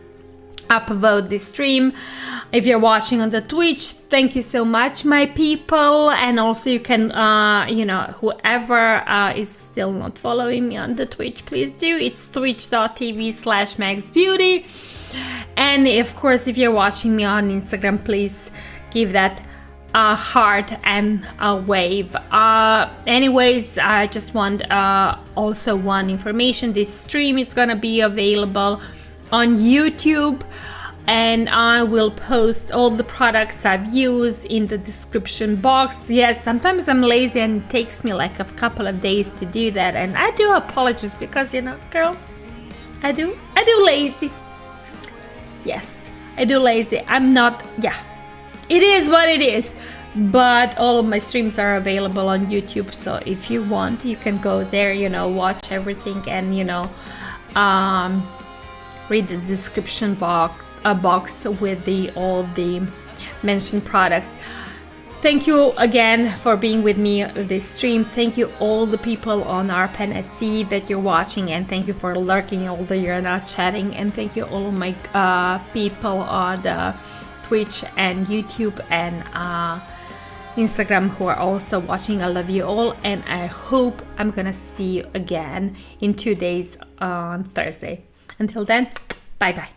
upvote this stream. If you're watching on the Twitch, thank you so much, my people. And also you can, you know, whoever is still not following me on the Twitch, please do. It's twitch.tv/megsbeauty. And of course, if you're watching me on Instagram, please give that a heart and a wave. Anyways, I just want also one information. This stream is gonna be available on YouTube, and I will post all the products I've used in the description box. Yes, sometimes I'm lazy and it takes me like a couple of days to do that, and I do apologize because, you know, girl, I do lazy. Yes, I do lazy. I'm not, yeah, it is what it is. But all of my streams are available on YouTube, so if you want, you can go there, you know, watch everything, and, you know, read the description box with all the mentioned products. Thank you again for being with me this stream. Thank you all the people on our pen. I see that you're watching, and thank you for lurking, although you're not chatting. And thank you all my people on the Twitch and YouTube and Instagram who are also watching. I love you all, and I hope I'm gonna see you again in 2 days on Thursday. Until then, bye bye.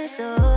So